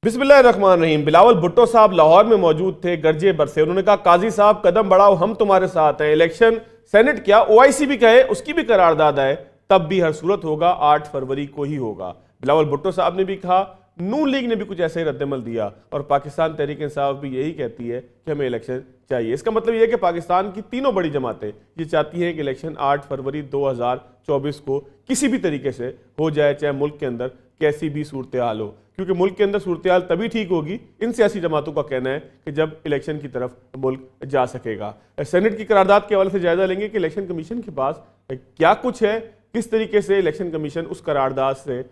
बिस्मिल्लाहिर्रहमानिर्रहीम। बिलावल भुट्टो साहब लाहौर में मौजूद थे, गरजे बरसे। उन्होंने कहा काजी साहब कदम बढ़ाओ, हम तुम्हारे साथ हैं। इलेक्शन सेनेट क्या ओआईसी भी कहे, उसकी भी करारदाद आए, तब भी हर सूरत होगा 8 फरवरी को ही होगा। बिलावल भुट्टो साहब ने भी कहा, नून लीग ने भी कुछ ऐसे ही रद्दमल दिया और पाकिस्तान तहरीक इंसाफ भी यही कहती है कि हमें इलेक्शन चाहिए। इसका मतलब यह है कि पाकिस्तान की तीनों बड़ी जमातें ये चाहती हैं कि इलेक्शन 8 फरवरी 2024 को किसी भी तरीके से हो जाए, चाहे मुल्क के अंदर कैसी भी सूरत हाल हो, क्योंकि मुल्क के अंदर सूरत हाल तभी ठीक होगी, इन सियासी जमातों का कहना है, कि जब इलेक्शन की तरफ मुल्क जा सकेगा। सेनेट की करारदाद के हवाले से जायजा लेंगे कि इलेक्शन कमीशन के पास क्या कुछ है, किस तरीके से इलेक्शन कमीशन उस करारदाद से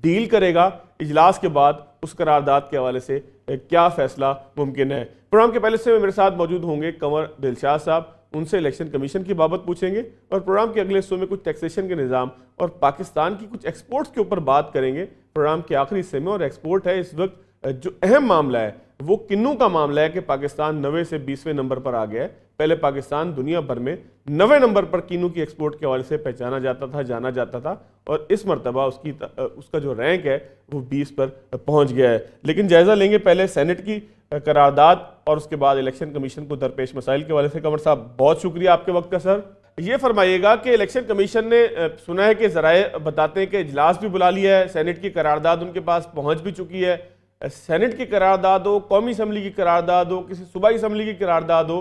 डील करेगा, इजलास के बाद उस करारदाद के हवाले से क्या फैसला मुमकिन है। प्रोग्राम के पहले से मेरे साथ मौजूद होंगे कंवर दिलशाद साहब, उनसे इलेक्शन कमीशन की बाबत पूछेंगे और प्रोग्राम के अगले हिस्सों में कुछ टैक्सेशन के निज़ाम और पाकिस्तान की कुछ एक्सपोर्ट्स के ऊपर बात करेंगे प्रोग्राम के आखिरी हिस्से में। और एक्सपोर्ट है इस वक्त जो अहम मामला है वो किन्नू का मामला है कि पाकिस्तान 90 से 20वें नंबर पर आ गया है। पहले पाकिस्तान दुनिया भर में 90 नंबर पर किन्नू की एक्सपोर्ट के हवाले से पहचाना जाता था, जाना जाता था, और इस मरतबा उसका जो रैंक है वो 20 पर पहुंच गया है। लेकिन जायजा लेंगे पहले सेनेट की करारदाद और उसके बाद इलेक्शन कमीशन को दरपेश मसाइल के हवाले से। कंवर साहब बहुत शुक्रिया आपके वक्त का। सर ये फरमाइएगा कि इलेक्शन कमीशन ने सुना है कि ज़राए बताते हैं कि इजलास भी बुला लिया है, सेनेट की करारदाद उनके पास पहुंच भी चुकी है। सेनेट की करारदाद हो, कौमी असम्बली की करारदाद हो, किसी सूबाई असम्बली की करारदाद हो,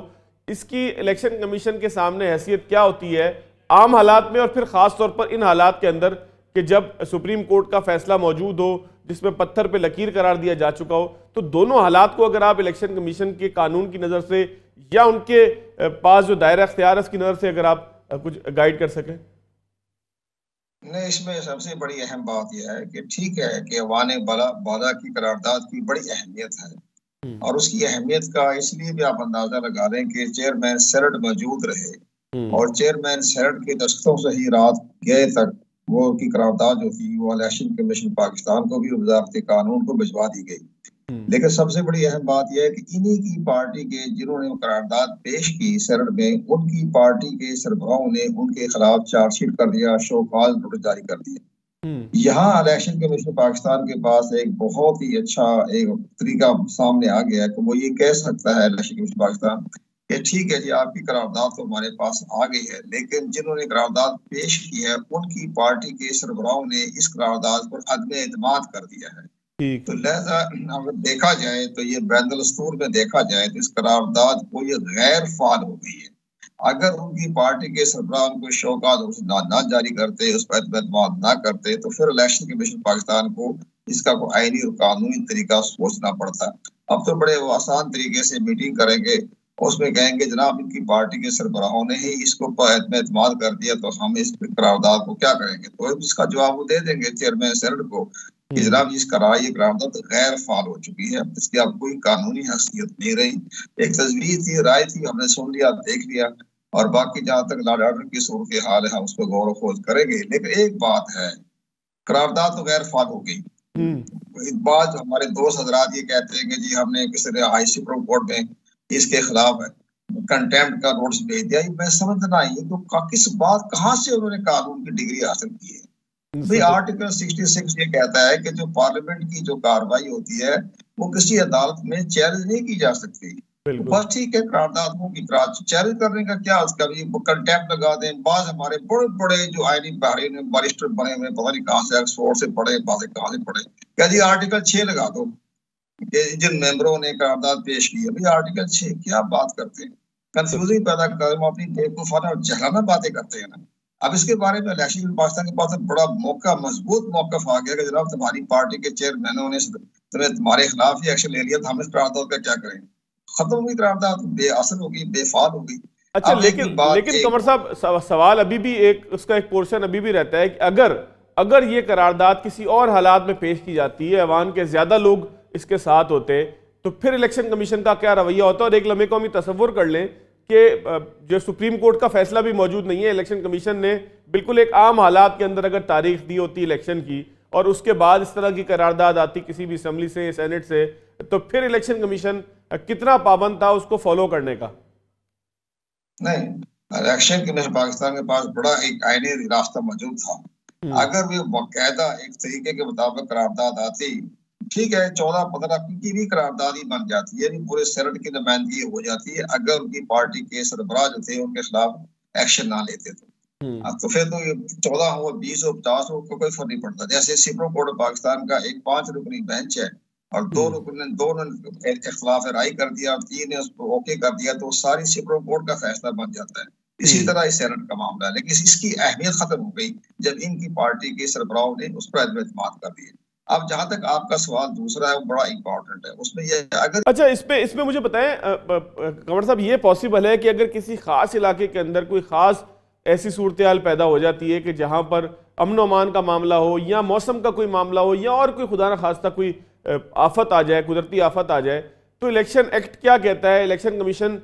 इसकी इलेक्शन कमीशन के सामने हैसियत क्या होती है आम हालात में, और फिर ख़ास तौर पर इन हालात के अंदर कि जब सुप्रीम कोर्ट का फैसला मौजूद हो जिसमें पत्थर पे लकीर करार दिया जा चुका हो। तो दोनों हालात को अगर आप इलेक्शन कमीशन के कानून की नज़र से या उनके पास जो दायरा अख्तियार है उसकी नज़र से अगर आप कुछ गाइड कर सकें। नहीं, इसमें सबसे बड़ी अहम बात यह है कि ठीक है कि अवान बाला की करारदाद की बड़ी अहमियत है, और उसकी अहमियत का इसलिए भी आप अंदाजा लगा लें कि चेयरमैन सेनेट मौजूद रहे और चेयरमैन सेनेट के दस्तखतों से ही रात गए तक वो की करारदाद जो थी वो इलेक्शन कमीशन पाकिस्तान को भी वजारत कानून को भिजवा दी गई। लेकिन सबसे बड़ी अहम बात यह है कि इन्हीं की पार्टी के जिन्होंने वो करारदाद पेश की सेनेट में, उनकी पार्टी के सरबराहों ने उनके खिलाफ चार्जशीट कर दिया, शो कॉज नोटिस जारी कर दिया। यहाँ इलेक्शन कमीशन पाकिस्तान के पास एक बहुत ही अच्छा एक तरीका सामने आ गया है कि वो ये कह सकता है इलेक्शन कमीशन पाकिस्तान कि ठीक है जी, आपकी करारदाद तो हमारे पास आ गई है, लेकिन जिन्होंने करारदाद पेश की है उनकी पार्टी के सरबराहों ने इस करारदाद पर अदम एतमाद कर दिया है। तो लिहाजा अगर देखा जाए तो ये बैनुल-दस्तूर में देखा जाए तो इस करारदाद को ये गैर फाल हो गई है। अगर उनकी पार्टी के सरबराह को शौकात ना जारी करते, उस पर एतमाद ना करते, तो फिर इलेक्शन कमीशन पाकिस्तान को इसका कोई आईनी और कानूनी तरीका सोचना पड़ता। अब तो बड़े वो आसान तरीके से मीटिंग करेंगे, उसमें कहेंगे जनाब इनकी पार्टी के सरबराहों ने ही इसको एतमाद कर दिया तो हम इस करारदाद को क्या करेंगे। तो इसका जवाब वो दे देंगे चेयरमैन सेनेट को कि जनाब ये करारदाद तो गैर फाल हो चुकी है, इसकी अब कोई कानूनी हैसियत नहीं रही। एक तजवीज थी, राय थी, हमने सुन लिया, देख लिया, और बाकी जहाँ तक लॉ एंड ऑर्डर की सूरत के हाल है हम उस पर गौर खोज करेंगे। लेकिन एक बात है, करारदाद तो गैर फाल हो गई। एक बात हमारे दोस्त हजरात ये कहते हैं कि जी हमने किसी ने हाई सुप्रीम कोर्ट में इसके खिलाफ है कंटेम्प्ट का नोटिस भेज दिया। मैं समझना ही तो किस बात कहाँ से उन्होंने कानून की डिग्री हासिल की है। भाई आर्टिकल 66 ये कहता है कि जो पार्लियामेंट की जो कार्रवाई होती है वो किसी अदालत में चैलेंज नहीं की जा सकती। बस ठीक है, करारदादों की चैलेंज करने का क्या, उसका भी कंटेम्प्ट लगा दें। बाद हमारे बड़े बड़े जो आईनी बैरिस्टर बने हुए, पता नहीं कहाँ से ऑक्सफोर्ड से पढ़े, कहाँ से पढ़े, क्या जी आर्टिकल 6 लगा दो जिन मेंबरों ने करारदाद पेश की है। भाई आर्टिकल 6 क्या बात करते हैं, कंफ्यूजन पैदा कर, हम अपनी बेवकूफाना और जहाना बातें करते हैं ना। अब इसके बारे में इलेक्शन पाकिस्तान के पास बड़ा मौका, मजबूत मौकफ आ गया कि जनाब तुम्हारी पार्टी के चेयरमैनों ने तुम्हारे खिलाफ ही एक्शन ले लिया, तो हम इस करारदाद का क्या करें। खत्म हुई करारदाद, बेअसर होगी, बेफाल होगी। अच्छा, लेकिन कंवर साहब सवाल अभी भी एक उसका एक पोर्शन अभी भी रहता है कि अगर ये करारदाद किसी और हालात में पेश की जाती है, अवाम के ज्यादा लोग इसके साथ होते, तो फिर इलेक्शन कमीशन का क्या रवैया होता है। और एक लम्हे कौमी तसव्वुर कर लें कि जो सुप्रीम कोर्ट का फैसला भी मौजूद नहीं है, इलेक्शन कमीशन ने बिल्कुल एक आम हालात के अंदर अगर तारीख दी होती इलेक्शन की और उसके बाद इस तरह की करारदाद आती किसी भी असम्बली से, सेनेट से, तो फिर इलेक्शन कमीशन कितना पाबंद था उसको फॉलो करने का। नहीं, इलेक्शन कमीशन पाकिस्तान के पास बड़ा एक आईनी रास्ता मौजूद था। अगर वे बाकायदा एक तरीके के मुताबिक करारदाद आती, ठीक है 14-15 की भी करारदाद ही बन जाती है, पूरे सेनेट की नुमाइंदगी हो जाती है अगर उनकी पार्टी के सरबराह जो थे उनके खिलाफ एक्शन ना लेते तो फिर तो ये 14 हो 20 हो 50 हो कोई फर्क नहीं पड़ता। जैसे सुप्रीम कोर्ट ऑफ पाकिस्तान का एक 5 रुकनी बेंच है और दो ने इख्तिलाफ राय कर दिया और 3 ने उसको ओके कर दिया तो सारी सुप्रीम कोर्ट का फैसला बन जाता है। इसी तरह इस सेनेट का मामला है, लेकिन इसकी अहमियत खत्म हो गई जब इनकी पार्टी के सरबराह ने उस पर एतमाद कर दिए। अब जहां तक आपका सवाल दूसरा है वो बड़ा इंपॉर्टेंट है, उसमें ये अगर अच्छा इसमें मुझे बताएं कंवर साहब, ये पॉसिबल है कि अगर किसी खास इलाके के अंदर कोई खास ऐसी सूरत हाल पैदा हो जाती है कि जहां पर अमन अमान का मामला हो या मौसम का कोई मामला हो या और कोई खुदा न खास्ता कोई आफत आ जाए, कुदरती आफत आ जाए, तो इलेक्शन एक्ट क्या कहता है? इलेक्शन कमीशन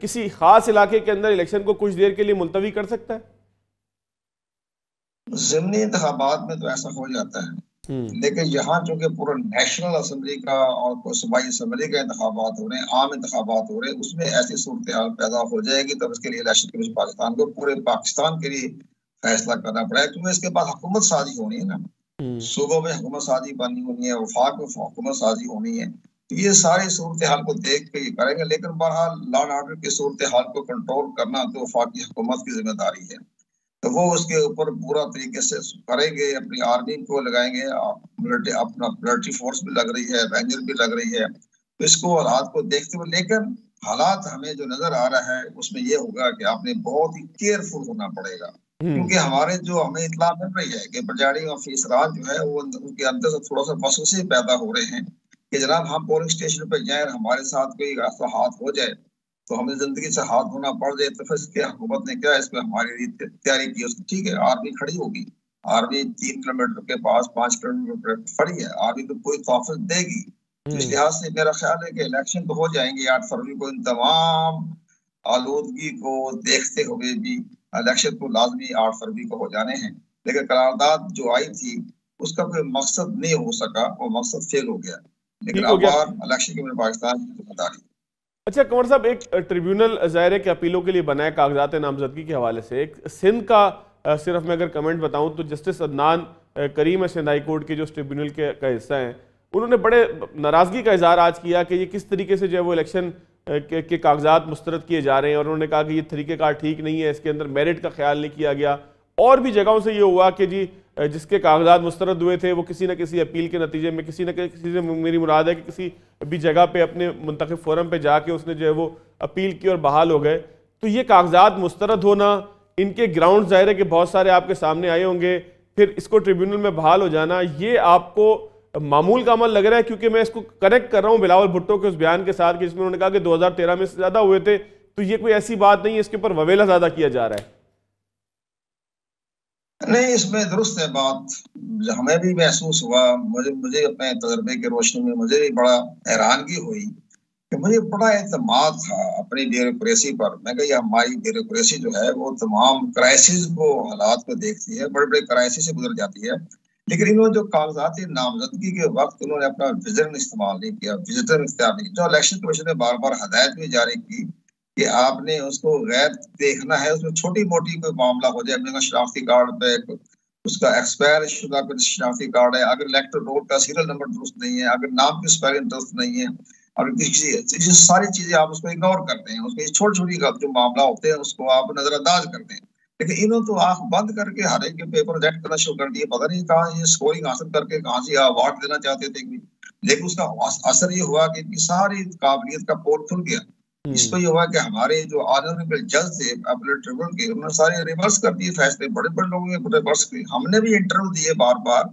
किसी खास इलाके के अंदर इलेक्शन को कुछ देर के लिए मुलतवी कर सकता है? ज़िमनी इंतखाबात में तो ऐसा हो जाता है, लेकिन यहाँ चूंकि पूरा नेशनल असेंबली का और सूबाई असेंबली का इंतखाबात हो रहे हैं, आम इंतखाबात हो रहे हैं, उसमें ऐसी सूरत हाल पैदा हो जाएगी तब इसके लिए इलेक्शन कमीशन पाकिस्तान को पूरे पाकिस्तान के लिए फैसला करना पड़ेगा, क्योंकि इसके बाद हुकूमत साजी होनी है ना, सूबों में हुकूमत साजी बननी होनी है, वफाक में हुकूमत साजी होनी है, तो ये सारी सूरत हाल को देख के ये करेंगे। लेकिन बहरहाल लॉ एंड ऑर्डर की सूरत हाल को कंट्रोल करना तो वफाकी हुकूमत की जिम्मेदारी है, तो वो उसके ऊपर पूरा तरीके से करेंगे, अपनी आर्मी को लगाएंगे, अपना मिलिट्री फोर्स भी लग रही है, रेंजर भी लग रही है, तो इसको हालात को देखते हुए, लेकिन हालात हमें जो नजर आ रहा है उसमें ये होगा कि आपने बहुत ही केयरफुल होना पड़ेगा, क्योंकि हमारे जो हमें इतला मिल रही है कि प्रिजाइडिंग ऑफिसर जो है वो उनके अंदर से थोड़ा सा वसवसे पैदा हो रहे हैं कि जनाब हम पोलिंग स्टेशन पे जाए, हमारे साथ कोई ऐसा हाथ हो जाए तो हमें जिंदगी से हाथ धोना पड़ जाए, तो फिर क्या हुकूमत ने क्या इस पर हमारी तैयारी की? उसकी ठीक है, आर्मी खड़ी होगी, आर्मी 3 किलोमीटर के पास 5 किलोमीटर खड़ी है, आर्मी तो कोई तोहफा देगी, तो इस लिहाज से मेरा ख्याल है कि इलेक्शन तो हो जाएंगे 8 फरवरी को। इन तमाम आलूदगी को देखते हुए भी इलेक्शन तो लाजमी 8 फरवरी को हो जाने हैं, लेकिन करारदाद जो आई थी उसका कोई मकसद नहीं हो सका, वो मकसद फेल हो गया, लेकिन अब इलेक्शन की पाकिस्तान की जिम्मेदारी। अच्छा कंवर साहब, एक ट्रिब्यूनल ज़ाहिर है कि अपीलों के लिए बना है कागजात नामजदगी के हवाले से। एक सिंध का सिर्फ मैं अगर कमेंट बताऊं तो जस्टिस अदनान करीम है सिंध हाई कोर्ट के जो ट्रिब्यूनल का हिस्सा हैं, उन्होंने बड़े नाराज़गी का इजहार आज किया कि ये किस तरीके से जो है वो इलेक्शन के कागजात मुस्तरद किए जा रहे हैं, और उन्होंने कहा कि ये तरीक़ेकार ठीक नहीं है, इसके अंदर मेरिट का ख्याल नहीं किया गया। और भी जगहों से ये हुआ कि जी जिसके कागजात मुस्तरद हुए थे वो किसी न किसी अपील के नतीजे में किसी न किसी से, मेरी मुराद है कि किसी भी जगह पे अपने मुंतखब फोरम पे जाके उसने जो है वो अपील की और बहाल हो गए। तो ये कागजात मुस्तरद होना, इनके ग्राउंड ज़ाहिर है कि बहुत सारे आपके सामने आए होंगे, फिर इसको ट्रिब्यूनल में बहाल हो जाना, ये आपको मामूल का अमल लग रहा है? क्योंकि मैं इसको कनेक्ट कर रहा हूँ बिलावल भुट्टो के उस बयान के साथ कि जिसमें उन्होंने कहा कि 2013 में ज़्यादा हुए थे, तो ये कोई ऐसी बात नहीं है, इसके ऊपर ववेला ज़्यादा किया जा रहा है। नहीं, इसमें दुरुस्त है बात, हमें भी महसूस हुआ, मुझे अपने तजर्बे के रोशनी में मुझे भी बड़ा हैरानगी हुई कि मुझे बड़ा एतमाद था अपनी ब्यूरोक्रेसी पर। मैं कहा हमारी ब्यूरोक्रेसी जो है वो तमाम क्राइसिस को, हालात को देखती है, बड़े बड़े क्राइसिस से गुजर जाती है, लेकिन इन्होंने जो कागजात नामजदगी के वक्त उन्होंने अपना विजन इस्तेमाल नहीं किया, विजन इख्तियार नहीं, जो इलेक्शन कमीशन ने बार बार हदायत भी जारी की कि आपने उसको गैर देखना है, उसमें छोटी मोटी कोई मामला हो जाए, अपने शनाख्ती कार्ड पे उसका एक्सपायर शुदा शनाख्ती कार्ड है, अगर इलेक्टर रोल का सीरियल नंबर दुरुस्त नहीं है, अगर नाम की स्पेलिंग दुरुस्त नहीं है, और किसी सारी चीजें आप उसको इग्नोर करते हैं, उसके छोटी छोटी जो मामला होते हैं उसको आप नजरअंदाज करते हैं। लेकिन इन्होंने तो आंख बंद करके हर एक के पेपर रेड करना शुरू कर दिया, पता नहीं कहाँ ये स्कोरिंग हासिल करके कहाँ से अवार्ड देना चाहते थे, लेकिन उसका असर ये हुआ कि इनकी सारी काबिलियत का पोल खुल गया। इसको ये हुआ कि हमारे जो ऑनरेबल जज थे अपीलेट ट्रिब्यूनल के, उन्होंने सारे रिवर्स कर दिए फैसले, बड़े बड़े लोगों ने रिवर्स किए। हमने भी इंटरव्यू दिए बार बार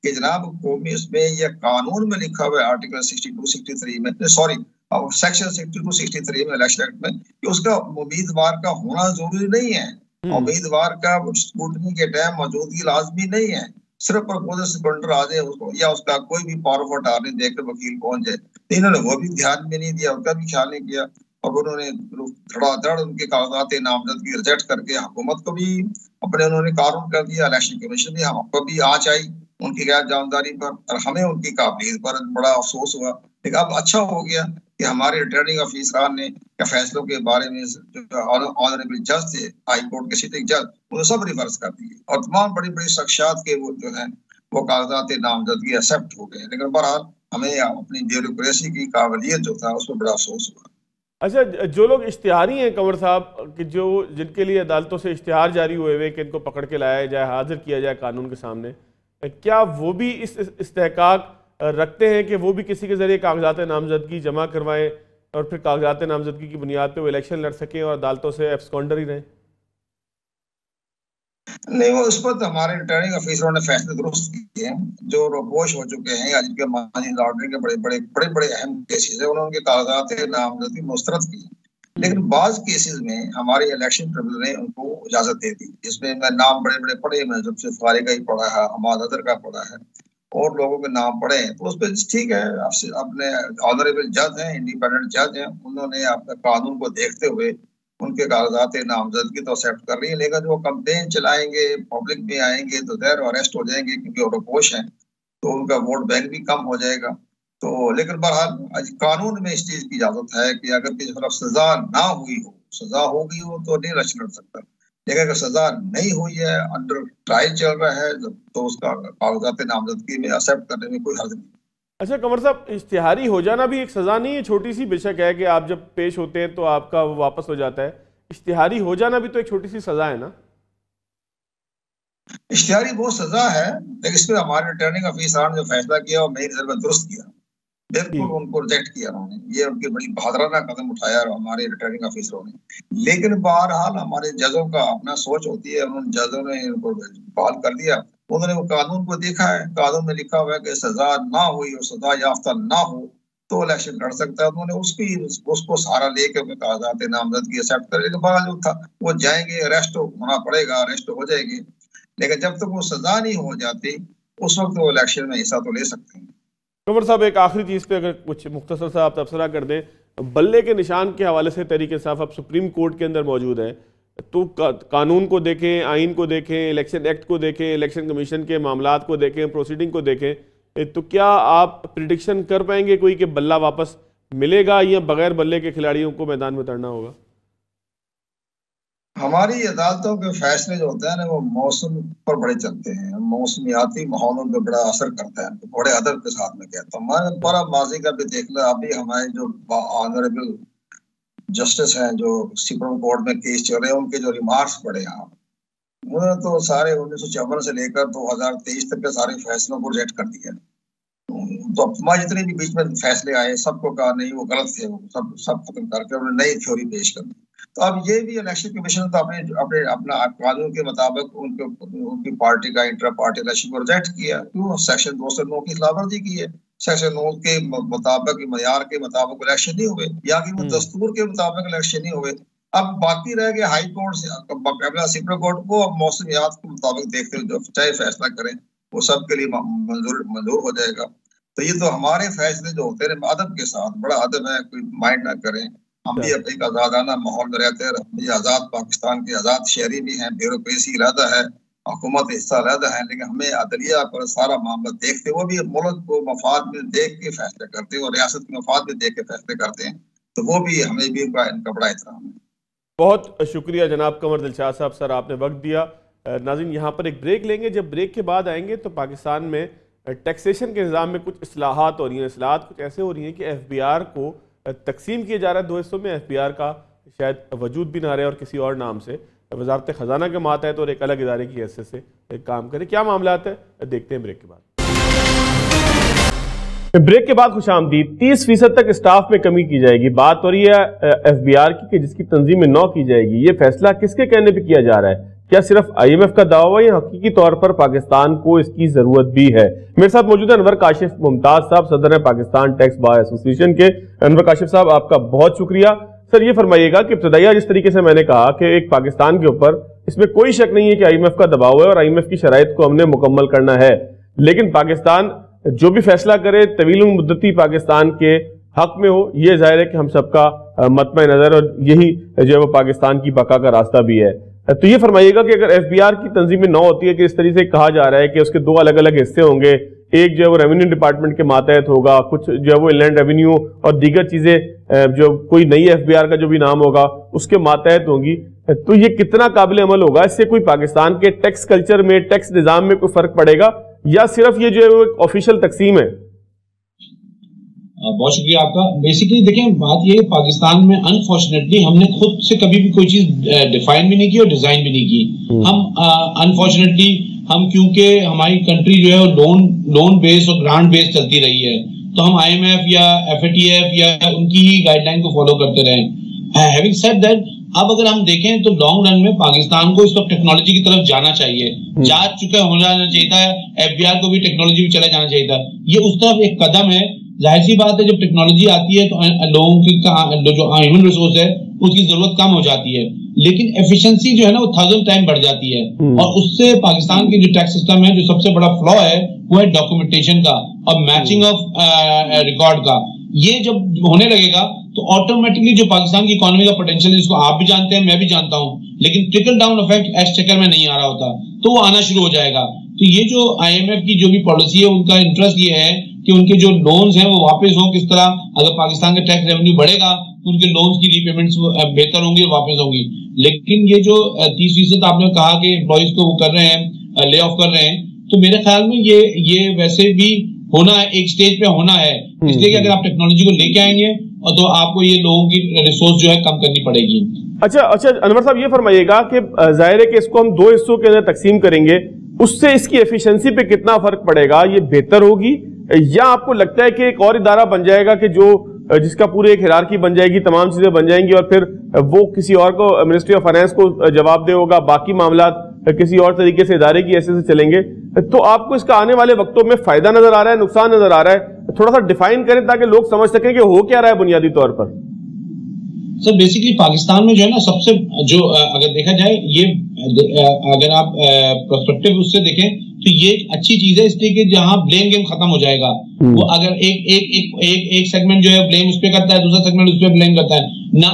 कि जनाब कौमी उसमें या कानून में लिखा हुआ है आर्टिकल 62-63 में, सॉरी सेक्शन 62-63 में इलेक्शन एक्ट में, कि उसका उम्मीदवार का होना जरूरी नहीं है, उम्मीदवार का स्क्रूटनी के टाइम मौजूदगी लाजमी नहीं है, सिर्फ प्रपोजल सेकेंडर आ जाए उसको या उसका कोई भी पावर ऑफ अटॉर्नी देकर वकील पहुंच जाए। तो इन्होंने वो भी ध्यान में नहीं दिया, उसका भी ख्याल नहीं किया, और उन्होंने धड़ाधड़ उनके कागजात नामजदगी रिजेक्ट करके हुकूमत को भी अपने उन्होंने कानून कर दिया, इलेक्शन कमीशन भी हमको भी आँच आई उनकी गैर जानदारी पर, और हमें उनकी काबिलियत पर बड़ा अफसोस हुआ। लेकिन अब अच्छा हो गया कि हमारे रिटर्निंग ऑफिसरान ने फैसलों के बारे में ऑनरेबल जज थे हाई कोर्ट के सिटिंग जज, उन्होंने सब रिवर्स कर दिए, और तमाम बड़ी बड़ी शख्सियात के वो जो है वो कागजात नामजदगी एक्सेप्ट हो गए। लेकिन बहरहाल हमें अपनी ब्यूरोक्रेसी की काबिलियत जो था उस पर बड़ा अफसोस हुआ। अच्छा, जो लोग इश्तिहारी हैं कंवर साहब, कि जो जिनके लिए अदालतों से इश्तिहार जारी हुए हुए कि इनको पकड़ के लाया जाए, हाजिर किया जाए कानून के सामने, क्या वो भी इस इस्तेहकाक रखते हैं कि वो भी किसी के जरिए कागजात नामजदगी जमा करवाएं और फिर कागजात नामजदगी की बुनियाद पर वो इलेक्शन लड़ सकें और अदालतों से एब्सकॉन्डर ही रहें? नहीं, वो उस पर तो हमारे रिटर्निंग ऑफिसरों ने फैसले दुरुस्त किए हैं। जो रोपोश हो चुके हैं या जिनके मनी लॉन्ड्रिंग के बड़े अहम केसेस है, उन्होंने उनके कागजात नामजदगी मुस्तरद की। लेकिन बाज केसेस में हमारे इलेक्शन ट्रिब्यूनल ने उनको इजाजत दे दी, जिसमें मैं नाम बड़े बड़े पढ़े, मैं जब से फारे का ही पढ़ा है, हमाद अदर का पढ़ा है और लोगों के नाम पढ़े हैं, तो उस पर ठीक है, अपने ऑनरेबल जज हैं, इंडिपेंडेंट जज हैं, उन्होंने अपने कानून को देखते हुए उनके कागजात नामजदगी तो एक्सेप्ट कर रही है। लेकिन जो कंप्लेन चलाएंगे, पब्लिक में आएंगे तो देर अरेस्ट हो जाएंगे क्योंकि वो रोपोश हैं, तो उनका वोट बैंक भी कम हो जाएगा। तो लेकिन बहरहाल कानून में इस चीज की इजाजत है कि अगर किसी तरफ सजा ना हुई हो, सजा हो गई हो तो नहीं इलेक्शन लड़ सकता। लेकिन अगर सजा नहीं हुई है, अंडर ट्रायल चल रहा है, तो उसका कागजात नामजदगी में एक्सेप्ट करने में कोई हर्ज नहीं। अच्छा कंवर साहब, इश्तिहारी हो जाना भी एक सज़ा नहीं है? छोटी सी बेशक है कि आप जब पेश होते हैं तो आपका वो वापस हो जाता है, इश्तिहारी हो जाना भी तो एक छोटी सी सज़ा है ना? इश्तिहारी वो सजा है, लेकिन इसमें हमारे रिटर्निंग ऑफिसर ने जो फैसला किया वो मेरी नजर में दुरुस्त किया, बिल्कुल उनको रिजेक्ट किया उन्होंने। ये उनकी बड़ी बहादुराना कदम उठाया हमारे रिटर्निंग ऑफिसरों ने। लेकिन बहरहाल हमारे जजों का अपना सोच होती है, उन्होंने जजों ने इनको बहाल कर दिया। उन्होंने वो कानून को देखा है, कानून में लिखा हुआ है कि सजा ना हुई और सजा याफ्ता ना हो तो इलेक्शन लड़ सकता है। उन्होंने उसको सहारा लेके कागजात नामजदगी एक्सेप्ट कर। लेकिन बहरहाल जो था वो जाएंगे, अरेस्ट होना पड़ेगा, अरेस्ट हो जाएंगे, लेकिन जब तक वो सजा नहीं हो जाती उस वक्त वो इलेक्शन में हिस्सा तो ले सकते हैं। कंवर साहब, एक आखिरी चीज़ पे अगर कुछ मुख्तसर सा आप तबसरा कर दें, बल्ले के निशान के हवाले से तहरीक इंसाफ अब सुप्रीम कोर्ट के अंदर मौजूद है, तो कानून को देखें, आइन को देखें, इलेक्शन एक्ट को देखें, इलेक्शन कमीशन के मामलात को देखें, प्रोसीडिंग को देखें, तो क्या आप प्रिडिक्शन कर पाएंगे कोई कि बल्ला वापस मिलेगा या बगैर बल्ले के खिलाड़ियों को मैदान में उतरना होगा? हमारी अदालतों के फैसले जो होते हैं ना वो मौसम पर बड़े चलते हैं, मौसमियाती माहौलों पर बड़ा असर करता है। बड़े अदब के साथ में कहता हूँ, मैं बड़ा माजी का भी देख लो, अभी हमारे जो ऑनरेबल जस्टिस हैं जो सुप्रीम कोर्ट में केस चल रहे हैं, उनके जो रिमार्क्स पढ़े आप, उन्होंने तो सारे 1954 से लेकर 2023 तक के सारे फैसलों को रिजेक्ट कर दिया। तो हमारे जितने भी बीच में फैसले आए सबको कहा नहीं वो गलत थे, वो सब खत्म करके उन्होंने नई थ्योरी पेश कर दी। तो अब ये भी इलेक्शन कमीशन तो अपना कानून के मुताबिक उनकी पार्टी का इंटर पार्टी इलेक्शन को रिजेक्ट किया। क्यों? सेक्शन 209 की खिलाफवर्जी की है। सेक्शन 9 के मुताबिक, मयार के मुताबिक इलेक्शन नहीं हुए, या कि वो दस्तूर के मुताबिक इलेक्शन नहीं हुए। अब बाकी रह गया हाई कोर्ट से सुप्रीम कोर्ट को अब मौसमियात के मुताबिक देखते हुए जो चाहे फैसला करें वो सबके लिए मंजूर हो जाएगा। तो ये तो हमारे फैसले जो होते हैं अदब के साथ, बड़ा अदब है, कोई माइंड ना करें। हम भी अपने आजादाना माहौल में रहते हैं, हम भी आजाद पाकिस्तान के आजाद शहरी भी हैं, ब्यूरोक्रेसी रहता है, हुकूमत हिस्सा रहता है, लेकिन हमें अदलिया पर सारा मामला देखते, वो भी मुल्क को मफाद में देख के फैसले करते हैं और रियासत के मफाद में देख के फैसले करते हैं। तो वो भी हमें भी इनका बड़ा एहतराम है। बहुत शुक्रिया जनाब कंवर दिलशाद साहब, सर आपने वक्त दिया। नाज़रीन, यहाँ पर एक ब्रेक लेंगे, जब ब्रेक के बाद आएंगे तो पाकिस्तान में टैक्सेशन के निज़ाम में कुछ इस्लाहात हो रही हैं। इस्लाहात कुछ ऐसे हो रही हैं कि FBR को तकसीम किया जा रहा है 2 हिस्सों में, FBR का शायद वजूद भी ना रहे और किसी और नाम से वजारत ख़जाना के मातहत और एक अलग इदारे की हैसियत से एक काम करे। क्या मामला है देखते हैं ब्रेक के बाद। ब्रेक के बाद खुशामदीद। 30% तक स्टाफ में कमी की जाएगी। बात हो रही है FBR की कि जिसकी तंजीम 9 की जाएगी। ये फैसला किसके कहने पे किया जा रहा है? क्या सिर्फ IMF का दावा है या हकीकी तौर पर पाकिस्तान को इसकी जरूरत भी है? मेरे साथ मौजूद है अनवर काशिफ मुमताज साहब, सदर है पाकिस्तान टैक्स बार एसोसिएशन के। अनवर काशिफ साहब, आपका बहुत शुक्रिया। सर ये फरमाइएगा कि इब्तदाइया जिस तरीके से मैंने कहा कि एक पाकिस्तान के ऊपर इसमें कोई शक नहीं है कि IMF का दबाव है और IMF की शराइत को हमने मुकम्मल करना है, लेकिन पाकिस्तान जो भी फैसला करे तवील मुद्दती पाकिस्तान के हक में हो, यह जाहिर है कि हम सबका मतमे नजर और यही जो है वो पाकिस्तान की बका का रास्ता भी है। तो ये फरमाइएगा कि अगर FBR की तंजीम 9 होती है कि इस तरीके से कहा जा रहा है कि उसके 2 अलग अलग हिस्से होंगे, एक जो है वो रेवेन्यू डिपार्टमेंट के मातहत होगा, कुछ जो है वो इनलैंड रेवेन्यू और दीगर चीजें जो कोई नई FBR का जो भी नाम होगा उसके मातहत होंगी, तो ये कितना काबिल अमल होगा? इससे कोई पाकिस्तान के टैक्स कल्चर में, टैक्स निज़ाम में कोई फर्क पड़ेगा या सिर्फ ये जो है वो एक ऑफिशियल तकसीम है? बहुत शुक्रिया आपका। बेसिकली देखें, बात ये पाकिस्तान में अनफॉर्चुनेटली हमने खुद से कभी भी कोई चीज डिफाइन भी नहीं की और डिजाइन भी नहीं की। हम अनफॉर्चुनेटली हम क्योंकि हमारी कंट्री जो है वो लोन बेस्ड और ग्रांट बेस्ड चलती रही है, तो हम IMF या FATF या उनकी ही गाइडलाइन को फॉलो करते रहे। हैविंग सेड दैट, अब अगर हम देखें तो लॉन्ग रन में पाकिस्तान को इस वक्त टेक्नोलॉजी की तरफ जाना चाहिए, जा चुका होना चाहिए था। FBR को भी टेक्नोलॉजी में चला जाना चाहिए था। ये उस तरफ एक कदम है। जाहिर सी बात है, जब टेक्नोलॉजी आती है तो लोगों की जो ह्यूमन रिसोर्स है उसकी जरूरत कम हो जाती है, लेकिन एफिशिएंसी जो है ना वो 1000 टाइम बढ़ जाती है। और उससे पाकिस्तान के जो टैक्स सिस्टम है, जो सबसे बड़ा फ्लॉ है वो है डॉक्यूमेंटेशन का और मैचिंग ऑफ रिकॉर्ड का। ये जब होने लगेगा तो ऑटोमेटिकली जो पाकिस्तान की इकोनॉमी का पोटेंशियल है, जिसको आप भी जानते हैं मैं भी जानता हूं, लेकिन ट्रिकल डाउन इफेक्ट एक्सचेकर में नहीं आ रहा होता, तो वो आना शुरू हो जाएगा। तो ये जो IMF की जो भी पॉलिसी है, उनका इंटरेस्ट ये है कि उनके जो लोन्स हैं वो वापस हों। किस तरह, अगर पाकिस्तान का टैक्स रेवेन्यू बढ़ेगा तो उनके लोन्स की रीपेमेंट्स बेहतर होंगी, वापस होंगी। लेकिन ये जो 30% आपने कहा कि एम्प्लॉइज को वो कर रहे हैं, ले ऑफ कर रहे हैं, तो मेरे ख्याल में ये वैसे भी होना है, एक स्टेज पे होना है। इसलिए कि अगर आप टेक्नोलॉजी को लेके आएंगे और तो आपको ये लोगों की रिसोर्स जो है कम करनी पड़ेगी। अच्छा अनवर साहब, ये फरमाइएगा कि जाहिर है कि इसको हम 2 हिस्सों के अंदर तकसीम करेंगे, उससे इसकी एफिशिएंसी पे कितना फर्क पड़ेगा? ये बेहतर होगी या आपको लगता है कि एक और इदारा बन जाएगा कि जिसका पूरे एक हिरार्की बन जाएगी, तमाम चीजें बन जाएंगी और फिर वो किसी और को, मिनिस्ट्री ऑफ फाइनेंस को जवाब दे होगा, बाकी मामला किसी और तरीके से इदारे की ऐसे से चलेंगे? तो आपको इसका आने वाले वक्तों में फायदा नजर आ रहा है, नुकसान नजर आ रहा है? थोड़ा सा डिफाइन करें ताकि लोग समझ सकें कि हो क्या रहा है बुनियादी तौर पर। सर बेसिकली पाकिस्तान में जो है ना, सबसे जो अगर देखा जाए, ये अगर आप पर्सपेक्टिव उससे देखें तो ये एक अच्छी चीज है, इसलिए कि जहां ब्लेम गेम खत्म हो जाएगा। वो अगर एक सेगमेंट जो है ब्लेम उस पे करता है, दूसरा सेगमेंट उस पे ब्लेम करता है ना।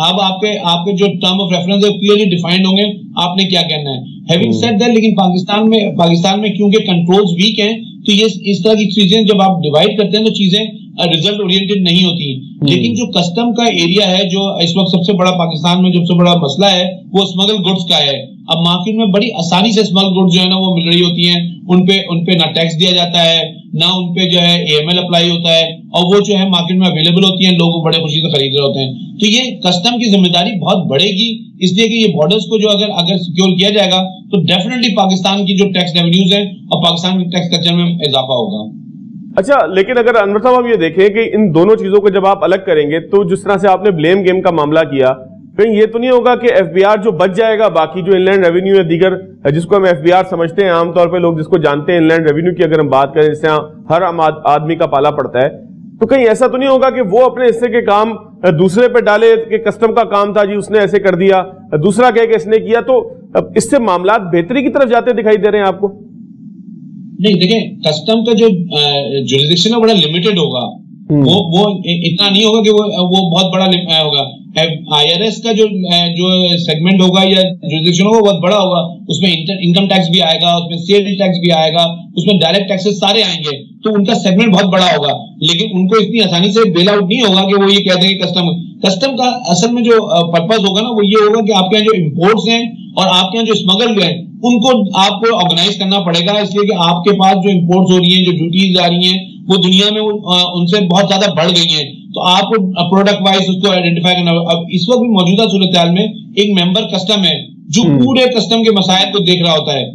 अब आपके जो टर्म ऑफ रेफरेंस है क्लियरली डिफाइंड होंगे, आपने क्या कहना है। हैविंग सेड दैट, लेकिन पाकिस्तान में क्योंकि कंट्रोल्स वीक हैं, तो ये इस तरह की चीजें जब आप डिवाइड करते हैं तो चीजें रिजल्ट ओरिएंटेड नहीं होती। लेकिन जो कस्टम का एरिया है, जो इस वक्त सबसे बड़ा पाकिस्तान में सबसे बड़ा मसला है, वो स्मगल गुड्स का है। अब मार्केट में बड़ी आसानी से स्मगल गुड्स जो है ना वो मिल रही होती हैं, उनपे ना टैक्स दिया जाता है, ना उनपे जो है AML अप्लाई होता है, और वो जो है मार्केट में अवेलेबल होती हैं, लोग बड़े खुशी से खरीद रहे होते हैं। तो ये कस्टम की जिम्मेदारी बहुत बढ़ेगी, इसलिए कि ये बॉर्डर्स को जो अगर सिक्योर किया जाएगा तो डेफिनेटली पाकिस्तान की जो टैक्स रेवेन्यूज है और पाकिस्तान के टैक्स कल्चर में इजाफा होगा। अच्छा, लेकिन अगर अनवर साहब हम ये देखें कि इन दोनों चीजों को जब आप अलग करेंगे, तो जिस तरह से आपने ब्लेम गेम का मामला किया, कहीं ये तो नहीं होगा कि FBR जो बच जाएगा, बाकी जो इनलैंड रेवेन्यू है दीगर, जिसको हम FBR समझते हैं आमतौर पे लोग, जिसको जानते हैं इनलैंड रेवेन्यू की अगर हम बात करें, जिससे हर आम आदमी का पाला पड़ता है, तो कहीं ऐसा तो नहीं होगा कि वो अपने हिस्से के काम दूसरे पे डाले कि कस्टम का काम था जी उसने ऐसे कर दिया, दूसरा कह के इसने किया, तो इससे मामला बेहतरी की तरफ जाते दिखाई दे रहे हैं आपको? नहीं, देखें, कस्टम का जो जुरिडिक्शन है बड़ा लिमिटेड होगा। वो इतना नहीं होगा कि वो बहुत बड़ा होगा। IRS का जो सेगमेंट होगा या जुरिडिक्शन होगा बहुत बड़ा होगा। उसमें इनकम टैक्स भी आएगा, उसमें सेल टैक्स भी आएगा, उसमें डायरेक्ट टैक्सेस सारे आएंगे, तो उनका सेगमेंट बहुत बड़ा होगा। लेकिन उनको इतनी आसानी से बेल आउट नहीं होगा कि वो ये कहते हैं कि कस्टम का असल में जो पर्पस होगा ना, वो ये होगा कि आपके यहाँ जो इम्पोर्ट्स हैं और आपके यहाँ जो स्मगल हैं, उनको आपको ऑर्गेनाइज करना पड़ेगा। इसलिए कि आपके पास जो इम्पोर्ट्स हो रही हैं, जो ड्यूटीज आ रही हैं, वो दुनिया में उनसे बहुत ज्यादा बढ़ गई हैं, तो आपको प्रोडक्ट वाइज उसको आइडेंटिफाई करना। अब इस वक्त भी मौजूदा सूरत हाल में एक मेंबर कस्टम है जो पूरे कस्टम के मसाइल को देख रहा होता है।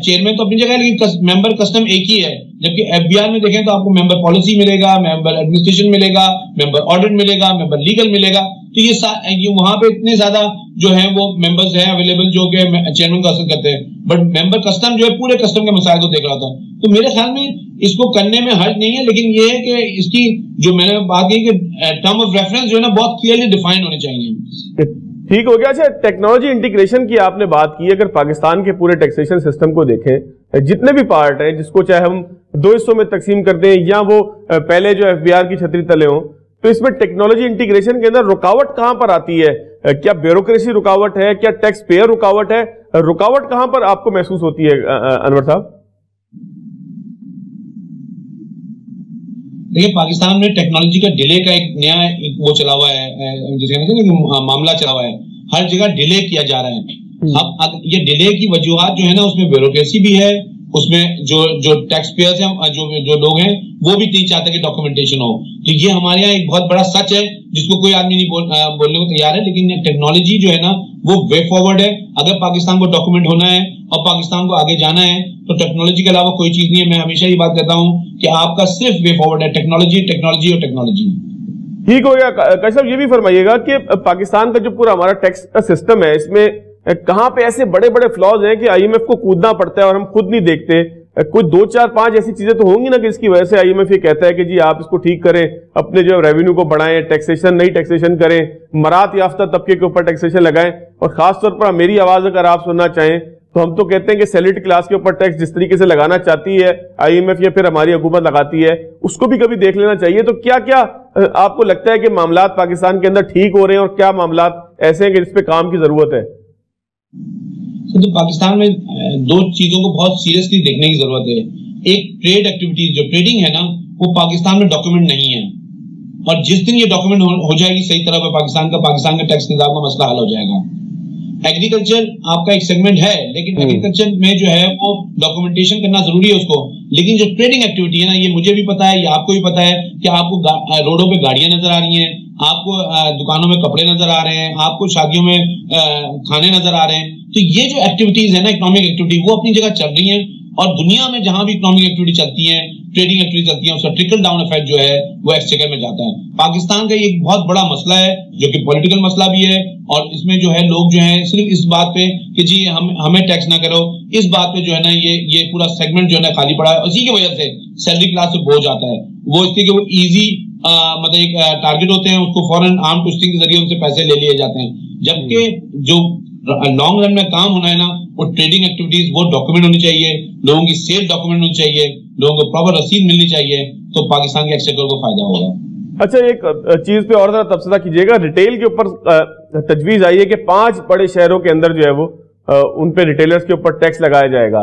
चेयरमैन तो अपनी जगह है, लेकिन मेंबर कस्टम एक ही है। जबकि FBR में देखें तो आपको मेंबर पॉलिसी मिलेगा, मेंबर एडमिनिस्ट्रेशन मिलेगा, मेंबर ऑडिट मिलेगा, मेंबर लीगल मिलेगा। तो ये वहां पे इतने ज्यादा जो है वो मेंबर्स हैं अवेलेबल जो कि चेयरमैन को असर करते हैं, बट मेंबर कस्टम जो है पूरे कस्टम के मसाइल को देख रहा था। तो मेरे ख्याल में इसको करने में हर्ज नहीं है, लेकिन ये है कि इसकी जो मैंने बात की कि टर्म ऑफ रेफरेंस जो है ना बहुत क्लियरली डिफाइंड होने चाहिए। ठीक हो गया। अच्छा, टेक्नोलॉजी इंटीग्रेशन की आपने बात की, अगर पाकिस्तान के पूरे टैक्सेशन सिस्टम को देखें, जितने भी पार्ट हैं, जिसको चाहे हम 2 हिस्सों में तकसीम कर दें या वो पहले जो FBR की छतरी तले हों, तो इसमें टेक्नोलॉजी इंटीग्रेशन के अंदर रुकावट कहां पर आती है? क्या ब्यूरोक्रेसी रुकावट है? क्या टैक्स पेयर रुकावट है? रुकावट कहां पर आपको महसूस होती है अनवर साहब? देखिए, पाकिस्तान में टेक्नोलॉजी का डिले का एक नया वो चला हुआ है, जिसे मामला चला हुआ है। हर जगह डिले किया जा रहा है। अब ये डिले की वजूहात जो है ना, उसमें ब्यूरोक्रेसी भी है, उसमें जो टैक्स पेयर्स हैं, जो लोग हैं, वो भी नहीं चाहते कि डॉक्यूमेंटेशन हो। तो ये हमारे यहाँ एक बहुत बड़ा सच है जिसको कोई आदमी नहीं बोलने को तैयार है, लेकिन टेक्नोलॉजी जो है ना वो वे फॉरवर्ड है। अगर पाकिस्तान को डॉक्यूमेंट होना है और पाकिस्तान को आगे जाना है तो टेक्नोलॉजी के अलावा कोई चीज नहीं है। मैं हमेशा ये बात कहता हूँ कि आपका सिर्फ वे फॉरवर्ड है, टेक्नोलॉजी टेक्नोलॉजी और टेक्नोलॉजी। ठीक हो गया। कैसे साहब ये भी फरमाइएगा कि पाकिस्तान का जो पूरा हमारा टैक्स का सिस्टम है, इसमें कहां पे ऐसे बड़े बड़े फ्लॉज हैं कि आईएमएफ को कूदना पड़ता है और हम खुद नहीं देखते। कुछ 2 4 5 ऐसी चीजें तो होंगी ना कि इसकी वजह से आईएमएफ ये कहता है कि जी आप इसको ठीक करें, अपने जो रेवेन्यू को बढ़ाएं, टैक्सेशन नई टैक्सेशन करें, मरात याफ्ता तबके के ऊपर टैक्सेशन लगाएं। और खासतौर पर मेरी आवाज अगर आप सुनना चाहें तो हम तो कहते हैं कि सैलरीड क्लास के ऊपर टैक्स जिस तरीके से लगाना चाहती है आईएमएफ या फिर हमारी हुकूमत लगाती है, उसको भी कभी देख लेना चाहिए। तो क्या क्या आपको लगता है कि मामलात पाकिस्तान के अंदर ठीक हो रहे हैं और क्या मामलात ऐसे हैं कि जिस पे काम की जरूरत है? तो पाकिस्तान में 2 चीजों को बहुत सीरियसली देखने की जरूरत है। एक ट्रेड एक्टिविटीज, जो ट्रेडिंग है ना, वो पाकिस्तान में डॉक्यूमेंट नहीं है, और जिस दिन ये डॉक्यूमेंट हो जाएगी सही तरह पे पाकिस्तान का टैक्स निजाम का मसला हल हो जाएगा। एग्रीकल्चर आपका एक सेगमेंट है, लेकिन एग्रीकल्चर में जो है वो डॉक्यूमेंटेशन करना जरूरी है उसको, लेकिन जो ट्रेडिंग एक्टिविटी है ना, ये मुझे भी पता है, ये आपको भी पता है कि आपको रोडों पे गाड़ियां नजर आ रही हैं, आपको दुकानों में कपड़े नजर आ रहे हैं, आपको शादियों में खाने नजर आ रहे हैं। तो ये जो एक्टिविटीज है ना, इकोनॉमिक एक्टिविटी, वो अपनी जगह चल रही है, और दुनिया में जहां भी इकोनॉमिक एक्टिविटी चलती है, ट्रेडिंग एक्टिविटी चलती है, उसका ट्रिकल डाउन इफेक्ट जो है वो एक्सचेकर में जाता है। पाकिस्तान का एक बहुत बड़ा मसला है जो कि पॉलिटिकल मसला भी है, और इसमें जो है लोग जो है सिर्फ इस बात पे कि जी हमें टैक्स ना करो, इस बात पे जो है ना ये पूरा सेगमेंट जो है ना खाली पड़ा है। उसी की वजह से सैलरी क्लास से बोझ आता है, वो इसलिए कि वो इजी मतलब एक टारगेट होते हैं, उसको फौरन आर्म ट्विस्टिंग के जरिए उनसे पैसे ले लिए जाते हैं। जबकि जो लॉन्ग रन में काम होना है ना, वो ट्रेडिंग एक्टिविटीज, वो डॉक्यूमेंट होनी चाहिए, लोगों की सेल डॉक्यूमेंट होनी चाहिए, लोगों को प्रॉपर रसीद मिलनी चाहिए, तो पाकिस्तान के एक्सचेकर को फायदा होगा। अच्छा, एक चीज पे और जरा तफसीला कीजिएगा। रिटेल के ऊपर तजवीज आई है कि 5 बड़े शहरों के अंदर जो है वो उन पे रिटेलर्स के ऊपर टैक्स लगाया जाएगा।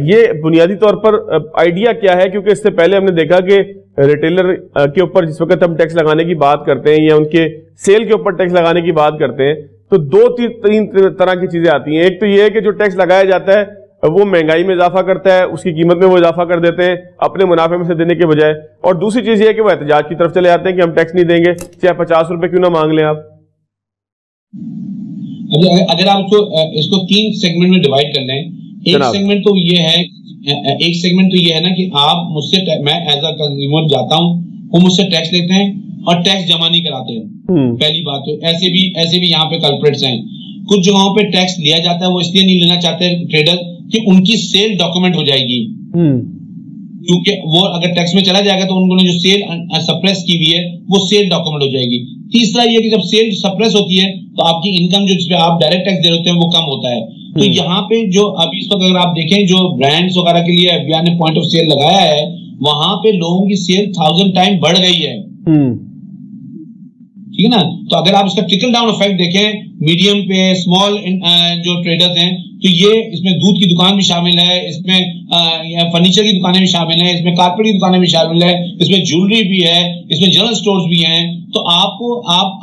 ये बुनियादी तौर पर आइडिया क्या है? क्योंकि इससे पहले हमने देखा कि रिटेलर के ऊपर जिस वक्त हम टैक्स लगाने की बात करते हैं या उनके सेल के ऊपर टैक्स लगाने की बात करते हैं तो 2-3 तरह की चीजें आती हैं। एक तो ये है कि जो टैक्स लगाया जाता है वो महंगाई में इजाफा करता है, उसकी कीमत में वो इजाफा कर देते हैं अपने मुनाफे में से देने के बजाय। और दूसरी चीज ये है कि वो एहतजाज की तरफ चले जाते हैं कि हम टैक्स नहीं देंगे, चाहे 50 रुपए क्यों ना मांग लें आप। अगर आप इसको 3 सेगमेंट में डिवाइड कर लें, एक सेगमेंट तो ये है ना कि आप मुझसे, मैं एज अ कंज्यूमर जाता हूँ, वो मुझसे टैक्स लेते हैं और टैक्स जमा नहीं कराते हैं। पहली बात तो ऐसे भी यहाँ पे कल्प्रेट्स हैं। कुछ जगहों पे टैक्स लिया जाता है, वो इसलिए नहीं लेना चाहते ट्रेडर कि उनकी सेल डॉक्यूमेंट हो जाएगी, क्योंकि वो अगर टैक्स में चला जाएगा तो उन्होंने जो सेल सप्रेस की हुई है वो सेल डॉक्यूमेंट हो जाएगी। तीसरा ये कि जब सेल सप्रेस होती है तो आपकी इनकम जो जिसपे आप डायरेक्ट टैक्स दे रहे होते हैं वो कम होता है। तो यहाँ पे जो अभी इस वक्त अगर आप देखें, जो ब्रांड्स वगैरह के लिए एफबीआई ने पॉइंट ऑफ सेल लगाया है, वहां पे लोगों की सेल 1000 टाइम बढ़ गई है। ठीक है ना? तो अगर आप इसका ट्रिकल डाउन इफेक्ट देखें मीडियम पे, स्मॉल जो ट्रेडर्स हैं, तो ये इसमें दूध की दुकान भी शामिल है, इसमें फर्नीचर की दुकानें भी शामिल हैं, इसमें कारपेट की दुकानें भी शामिल है, इसमें ज्वेलरी भी है, इसमें जनरल स्टोर्स भी हैं। तो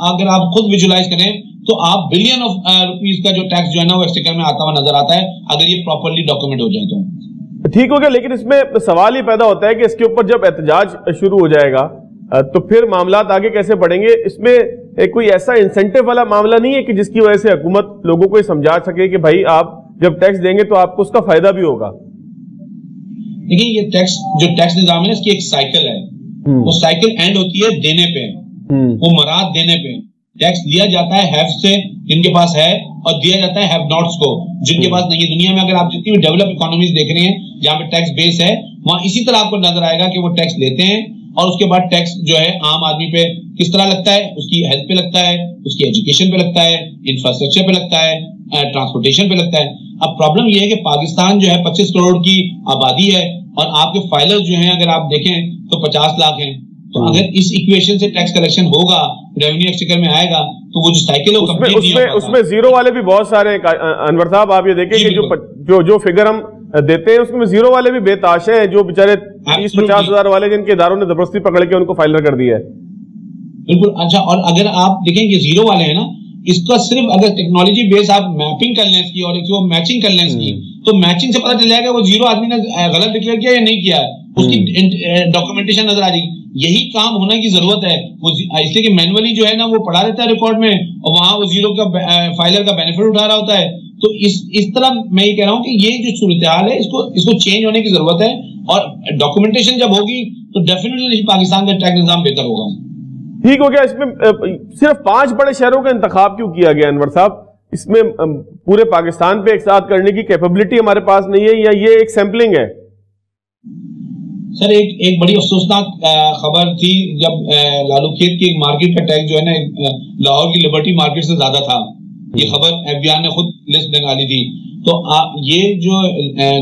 अगर आप खुद विजुलाइज करें तो आप बिलियन ऑफ रुपीज का जो टैक्स जो है ना वो एक्सचेकर में आता हुआ नजर आता है, अगर ये प्रॉपरली डॉक्यूमेंट हो जाए तो। ठीक हो गया, लेकिन इसमें सवाल ही पैदा होता है कि इसके ऊपर जब एहतजाज शुरू हो जाएगा तो फिर मामलात आगे कैसे बढ़ेंगे? इसमें कोई ऐसा इंसेंटिव वाला मामला नहीं है कि जिसकी वजह से हुकूमत लोगों को समझा सके कि भाई आप जब टैक्स देंगे तो आपको उसका फायदा भी होगा? देखिए, ये टैक्स निजाम है, इसकी एक साइकिल है। वो साइकिल एंड होती है देने पे, वो मराद देने पे। टैक्स लिया जाता है हैव से, जिनके पास है, और दिया जाता है हैव नॉट्स को, जिनके पास नहीं है। दुनिया में अगर आप जितनी भी डेवलप इकोनॉमीज देख रहे हैं जहां पे टैक्स बेस है, वहां इसी तरह आपको नजर आएगा कि वो टैक्स लेते हैं और उसके बाद टैक्स जो है आम आदमी पे किस तरह लगता है, उसकी हेल्थ पे लगता है, उसकी एजुकेशन पे लगता है, इंफ्रास्ट्रक्चर पे लगता है, ट्रांसपोर्टेशन पे लगता है। अब प्रॉब्लम यह है कि पाकिस्तान जो है 25 करोड़ की आबादी है और आपके फाइलर्स जो हैं अगर आप देखें तो 50 लाख हैं। तो अगर इस इक्वेशन से टैक्स कलेक्शन होगा, रेवेन्यू एक्सचेकर में आएगा, तो वो जो साइकिल है वो कंप्लीट नहीं होगा। उसमें जीरो वाले भी बहुत सारे हैं अनवर साहब, आप ये देखें कि जो फिगर हम देते हैं उसमें जीरो वाले भी बेताश हैं, जो बेचारे 30-50 हजार वाले जिनके इदारों ने जबरदस्ती पकड़ के उनको फाइलर कर दिया है। बिल्कुल। अच्छा, और अगर आप देखें ये जीरो वाले हैं ना, इसका सिर्फ अगर टेक्नोलॉजी बेस आप मैपिंग कर लें इसकी और इसको मैचिंग कर लें इसकी, तो मैचिंग से पता चल जाएगा वो जीरो आदमी ने गलत डिक्लेयर किया या नहीं किया है, उसकी डॉक्यूमेंटेशन नजर आ जाएगी। यही काम होने की जरूरत है, वो इसलिए कि मैनुअली जो है ना वो पढ़ा देता है रिकॉर्ड में, और वहां वो जीरो का फाइलर का बेनिफिट उठा रहा होता है। तो इस तरह मैं ये कह रहा हूं कि ये जो सूरत हाल है इसको चेंज होने की जरूरत है, और डॉक्यूमेंटेशन जब होगी तो डेफिनेटली पाकिस्तान का टैक्स निजाम बेहतर होगा। ठीक हो गया। इसमें सिर्फ 5 बड़े शहरों का इंतखाब क्यों किया गया अनवर साहब? इसमें पूरे पाकिस्तान पे एक साथ करने की कैपेबिलिटी हमारे पास नहीं है, या ये एक सैंपलिंग है? सर एक बड़ी अफसोसनाक खबर थी जब लालू खेत की मार्केट का टैक्स जो है ना लाहौर की लिबर्टी मार्केट से ज्यादा था। ये खबर FBI ने खुद लिस्ट निकाली थी। तो ये जो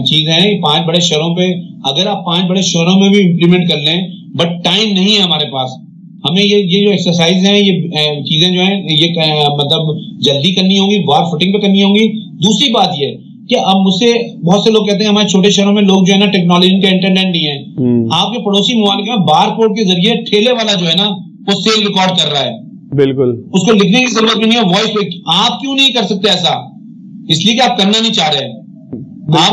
चीज है 5 बड़े शहरों पे, अगर आप 5 बड़े शहरों में भी इम्प्लीमेंट कर लें, बट टाइम नहीं है हमारे पास। हमें ये जो एक्सरसाइज है, ये चीजें जो है ये मतलब जल्दी करनी होगी, वार फुटिंग पे करनी होगी। दूसरी बात ये कि अब मुझसे बहुत से लोग कहते हैं हमारे छोटे शहरों में लोग जो है ना टेक्नोलॉजी का इंटरनेट नहीं है। आपके पड़ोसी मुमालिक में बार कोड के जरिए ठेले वाला जो है ना वो सेल रिकॉर्ड कर रहा है, बिल्कुल उसको लिखने की जरूरत भी नहीं है, वॉइस पे। आप क्यों नहीं कर सकते ऐसा? इसलिए कि आप करना नहीं चाह रहे, आप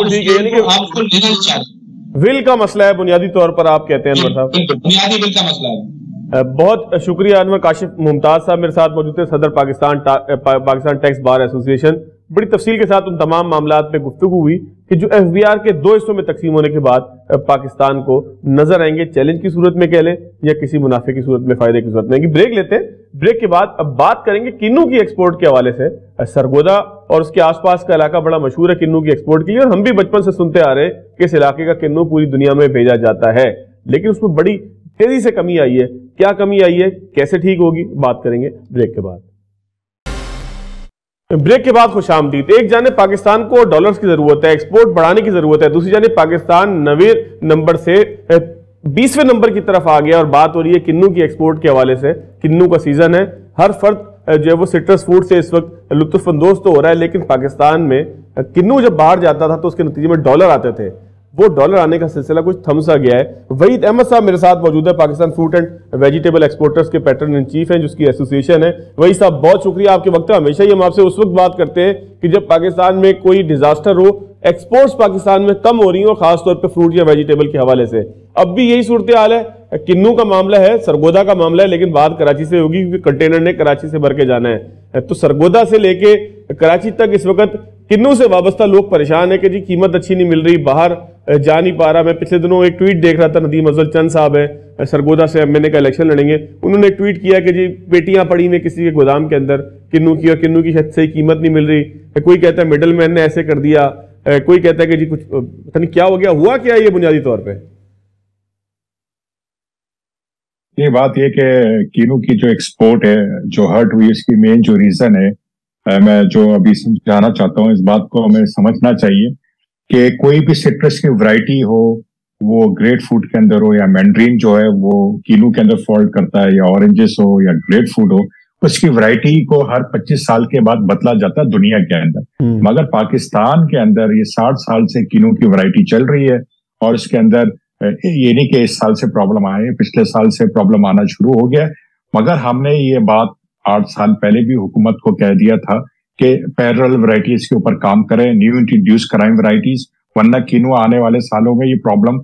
उसको लेना नहीं चाह रहे। विल का मसला है बुनियादी तौर पर, आप कहते हैं अनवर साहब? बुनियादी विल का मसला है। बहुत शुक्रिया अनवर काशिफ मुमताज साहब मेरे साथ मौजूद थे, सदर पाकिस्तान टैक्स बार एसोसिएशन। बड़ी तफसील के साथ उन तमाम मामलात पे गुफ्तगू हुई कि जो FBR के 2 हिस्सों में तकसीम होने के बाद पाकिस्तान को नजर आएंगे चैलेंज की सूरत में कह लें या किसी मुनाफे की सूरत में, फायदे की सूरत में। ब्रेक लेते हैं, ब्रेक के बाद अब बात करेंगे किन्नू की एक्सपोर्ट के हवाले से। सरगोदा और उसके आसपास का इलाका बड़ा मशहूर है किन्नू की एक्सपोर्ट के लिए, और हम भी बचपन से सुनते आ रहे हैं कि इस इलाके का किन्नू पूरी दुनिया में भेजा जाता है, लेकिन उसमें बड़ी तेजी से कमी आई है। क्या कमी आई है, कैसे ठीक होगी, बात करेंगे ब्रेक के बाद। ब्रेक के बाद खुशामदीद। एक जाने पाकिस्तान को डॉलर्स की जरूरत है, एक्सपोर्ट बढ़ाने की जरूरत है, दूसरी जाने पाकिस्तान 9वें नंबर से 20वें नंबर की तरफ आ गया और बात हो रही है किन्नू की एक्सपोर्ट के हवाले से। किन्नू का सीजन है, हर फर्द जो है वो सिट्रस फूड से इस वक्त लुत्फानंदोज तो हो रहा है, लेकिन पाकिस्तान में किन्नू जब बाहर जाता था तो उसके नतीजे में डॉलर आते थे, वो डॉलर आने का सिलसिला कुछ थम सा गया है। वहीद अहमद साहब मेरे साथ मौजूद है, Pakistan fruit and vegetable exporters के पैटर्न इन चीफ हैं, जिसकी एसोसिएशन है। वही साहब बहुत शुक्रिया आपके वक्त। हमेशा ही हम आपसे उस वक्त बात करते हैं कि जब पाकिस्तान में कोई डिजास्टर हो, एक्सपोर्ट्स पाकिस्तान में कम हो रही हो, खासतौर पर फ्रूट या वेजिटेबल के हवाले से। अब भी यही सूरत हाल है, किन्नू का मामला है, सरगोदा का मामला है, लेकिन बात कराची से होगी क्योंकि कंटेनर ने कराची से भर के जाना है। तो सरगोदा से लेके कराची तक इस वक्त किन्नू से वाबस्ता लोग परेशान है कि जी कीमत अच्छी नहीं मिल रही, बाहर जा नहीं पा रहा। मैं पिछले दिनों एक ट्वीट देख रहा था, नदीम अफजल चंद साहब है सरगोदा से MNA का इलेक्शन लड़ेंगे, उन्होंने एक ट्वीट किया कि जी पेटियां पड़ी ने किसी के गोदाम के अंदर किन्नू की, और किन्नू की सही कीमत नहीं मिल रही। कोई कहता है मिडल मैन ने ऐसे कर दिया, कोई कहता है कि जी कुछ पता नहीं क्या हो गया। हुआ क्या ये बुनियादी तौर पर? ये बात ये कि किन्नू की जो एक्सपोर्ट है जो हर्ट हुई, इसकी मेन जो रीजन है, मैं जो अभी समझाना चाहता हूँ, इस बात को हमें समझना चाहिए कि कोई भी सिट्रस की वैरायटी हो, वो ग्रेप फ्रूट के अंदर हो या मैंड्रीन जो है वो किन्नू के अंदर फॉल्ट करता है, या ऑरेंजेस हो या ग्रेप फ्रूट हो, उसकी वैरायटी को हर 25 साल के बाद बदला जाता है दुनिया के अंदर। मगर पाकिस्तान के अंदर ये 60 साल से किन्नू की वैरायटी चल रही है, और इसके अंदर ये नहीं कि इस साल से प्रॉब्लम आए, पिछले साल से प्रॉब्लम आना शुरू हो गया। मगर हमने ये बात 8 साल पहले भी हुकूमत को कह दिया था कि पैरेलल वैरायटीज के ऊपर काम करें, न्यू इंट्रोड्यूस कराएं वैरायटीज, वरना किन्नू आने वाले सालों में ये प्रॉब्लम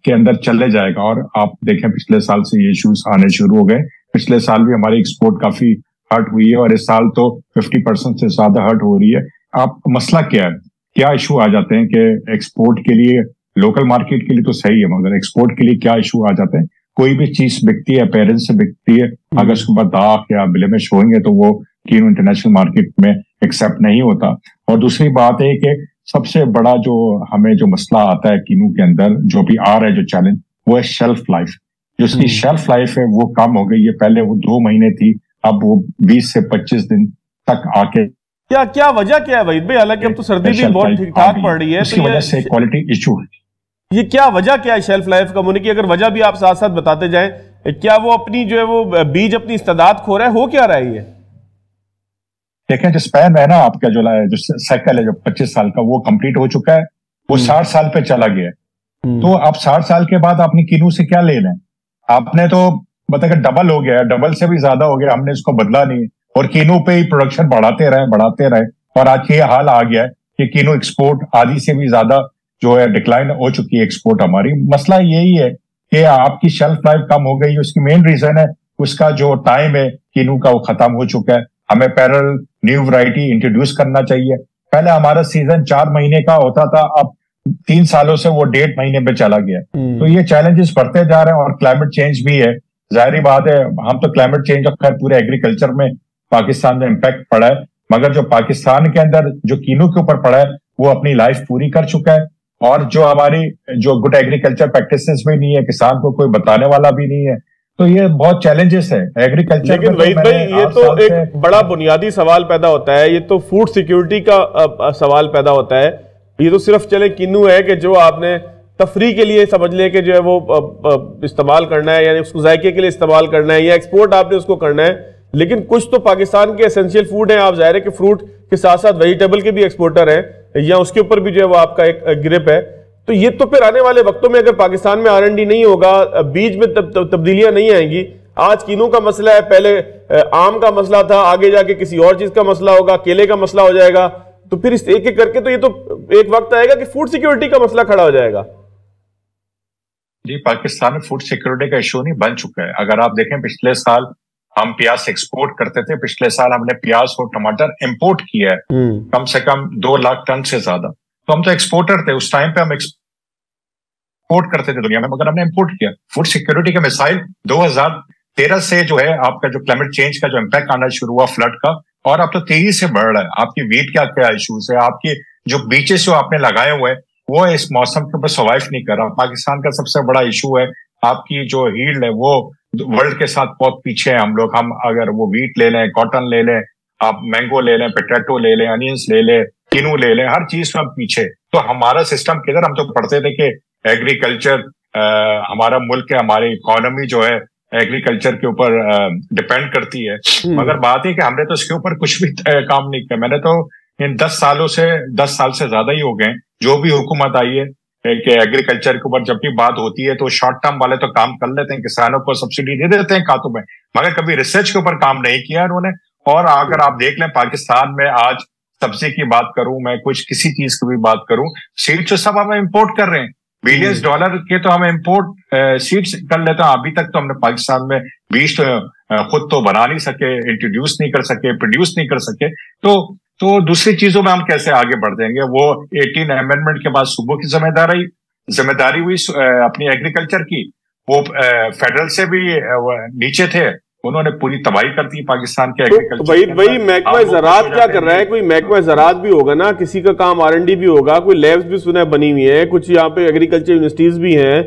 के अंदर चले जाएगा। और आप देखें पिछले साल से ये इश्यूज आने शुरू हो गए। पिछले साल भी हमारी एक्सपोर्ट काफी हर्ट हुई है, और इस साल तो 50% से ज्यादा हर्ट हो रही है। आप मसला क्या है, क्या इशू आ जाते हैं कि एक्सपोर्ट के लिए, लोकल मार्केट के लिए तो सही है, मगर एक्सपोर्ट के लिए क्या इशू आ जाते हैं? कोई भी चीज बिकती है, पेरेंट्स से बिकती है, अगर उसके बाद दाग या ब्लेमिश होंगे तो वो किन्नू इंटरनेशनल मार्केट में एक्सेप्ट नहीं होता। और दूसरी बात है कि सबसे बड़ा जो हमें जो मसला आता है किन्नू के अंदर, जो भी आ रहा है जो चैलेंज, वो है शेल्फ लाइफ। जो उसकी शेल्फ लाइफ है वो कम हो गई है। पहले वो 2 महीने थी, अब वो 20 से 25 दिन तक आके। क्या वजह क्या है वहीद भाई? हालांकि अब तो सर्दी भी बहुत ठीक ठाक पड़ रही है, इसकी वजह से क्वालिटी इशू है। ये क्या वजह क्या है शेल्फ लाइफ कम होने की? अगर वजह भी आप साथ साथ बताते जाएं, क्या वो अपनी जो है वो बीज अपनी इस्तेदाद खो रहा है, हो क्या रहा है ये? देखें जो स्पैन है ना आपका, जो साइकिल है जो 25 साल का, वो कंप्लीट हो चुका है, वो 60 साल पे चला गया है। तो आप 60 साल के बाद आपने किन्नू से क्या लेना है? आपने तो मतलब डबल हो गया, डबल से भी ज्यादा हो गया, हमने इसको बदला नहीं, और किन्नू पे ही प्रोडक्शन बढ़ाते रहे, और आज ये हाल आ गया है कि कीनू एक्सपोर्ट आधी से भी ज्यादा जो है डिक्लाइन हो चुकी है एक्सपोर्ट हमारी। मसला यही है कि आपकी शेल्फ लाइफ कम हो गई, उसकी मेन रीजन है उसका जो टाइम है कीनू का वो खत्म हो चुका है। हमें पैरेलल न्यू वैरायटी इंट्रोड्यूस करना चाहिए। पहले हमारा सीजन 4 महीने का होता था, अब 3 सालों से वो 1.5 महीने पे चला गया। तो ये चैलेंजेस बढ़ते जा रहे हैं और क्लाइमेट चेंज भी है। जाहिर बात है, हम तो क्लाइमेट चेंज खैर पूरे एग्रीकल्चर में पाकिस्तान में इम्पैक्ट पड़ा है, मगर जो पाकिस्तान के अंदर जो कीनू के ऊपर पड़ा है वो अपनी लाइफ पूरी कर चुका है। और जो हमारी जो गुड एग्रीकल्चर प्रैक्टिसेस भी नहीं है, किसान को कोई बताने वाला भी नहीं है, तो ये बहुत चैलेंजेस है एग्रीकल्चर। लेकिन वहीद भाई, ये तो एक बड़ा बुनियादी सवाल पैदा होता है, ये तो फूड सिक्योरिटी का सवाल पैदा होता है। ये तो सिर्फ चले किन्नू है कि जो आपने तफरी के लिए समझ ले कि जो है वो इस्तेमाल करना है, यानी उसको जायके के लिए इस्तेमाल करना है, या एक्सपोर्ट आपने उसको करना है। लेकिन कुछ तो पाकिस्तान के एसेंशियल फूड हैं, आप जाहिर है कि फ्रूट के साथ साथ वेजिटेबल के भी एक्सपोर्टर हैं, या उसके ऊपर भी जो है वो आपका एक ग्रिप है। तो ये तो फिर आने वाले वक्तों में अगर पाकिस्तान में R&D नहीं होगा, बीज में तब्दीलियां नहीं आएंगी। आज कीनू का मसला है, पहले आम का मसला था, आगे जाके किसी और चीज का मसला होगा, केले का मसला हो जाएगा। तो फिर इस एक एक करके तो ये तो एक वक्त आएगा कि फूड सिक्योरिटी का मसला खड़ा हो जाएगा। जी, पाकिस्तान में फूड सिक्योरिटी का इशू नहीं बन चुका है। अगर आप देखें पिछले साल हम प्याज एक्सपोर्ट करते थे, पिछले साल हमने प्याज और टमाटर इंपोर्ट किया है कम से कम 2 लाख टन से ज्यादा। तो हम तो एक्सपोर्टर थे, उस टाइम पे हम एक्सपोर्ट करते थे दुनिया में, मगर हमने इंपोर्ट किया। फूड सिक्योरिटी के मिसाइल 2013 से जो है आपका जो क्लाइमेट चेंज का जो इम्पैक्ट आना शुरू हुआ फ्लड का, और अब तो तेजी से बढ़ रहा है। आपकी वीट क्या क्या इश्यूज है, आपके जो बीचेस जो आपने लगाए हुए हैं वो इस मौसम के ऊपर सर्वाइव नहीं कर रहा। पाकिस्तान का सबसे बड़ा इशू है आपकी जो यील्ड है, वो वर्ल्ड के साथ बहुत पीछे है हम लोग। हम अगर वो वीट ले लें, कॉटन ले लें, आप मैंगो ले लें, पोटैटो ले लें, अनियंस ले लें, किनू ले लें, हर चीज में हम पीछे। तो हमारा सिस्टम किधर, हम तो पढ़ते थे कि एग्रीकल्चर हमारा मुल्क है, हमारी इकोनॉमी जो है एग्रीकल्चर के ऊपर डिपेंड करती है। मगर बात है कि हमने तो इसके ऊपर कुछ भी काम नहीं किया। मैंने तो इन 10 साल से ज्यादा ही हो गए जो भी हुकूमत आई है कि एग्रीकल्चर के ऊपर जब भी बात होती है तो शॉर्ट टर्म वाले तो काम कर लेते हैं, किसानों को सब्सिडी दे देते हैं खातों में, मगर कभी रिसर्च के ऊपर काम नहीं किया उन्होंने। और अगर आप देख लें पाकिस्तान में आज सब्जी की बात करूं मैं, कुछ किसी चीज की भी बात करूं, सीड्स तो सब हम इंपोर्ट कर रहे हैं, बिलियंस डॉलर के तो हम इंपोर्ट सीड्स कर लेते हैं। अभी तक तो हमने पाकिस्तान में बीज तो खुद तो बना नहीं सके, इंट्रोड्यूस नहीं कर सके, प्रोड्यूस नहीं कर सके। तो दूसरी चीजों में हम कैसे आगे बढ़ देंगे। वो 18 अमेंडमेंट के बाद सूबों की जिम्मेदारी हुई अपनी एग्रीकल्चर की, वो फेडरल से भी नीचे थे, उन्होंने पूरी तबाही कर दी पाकिस्तान के एग्रीकल्चर। तो वही महकमा ज़राअत क्या कर रहा है? कोई महकमा ज़राअत भी होगा ना, किसी का काम R&D भी होगा, कोई लैब्स भी सुना है बनी हुई है, कुछ यहाँ पे एग्रीकल्चर यूनिवर्सिटीज भी हैं,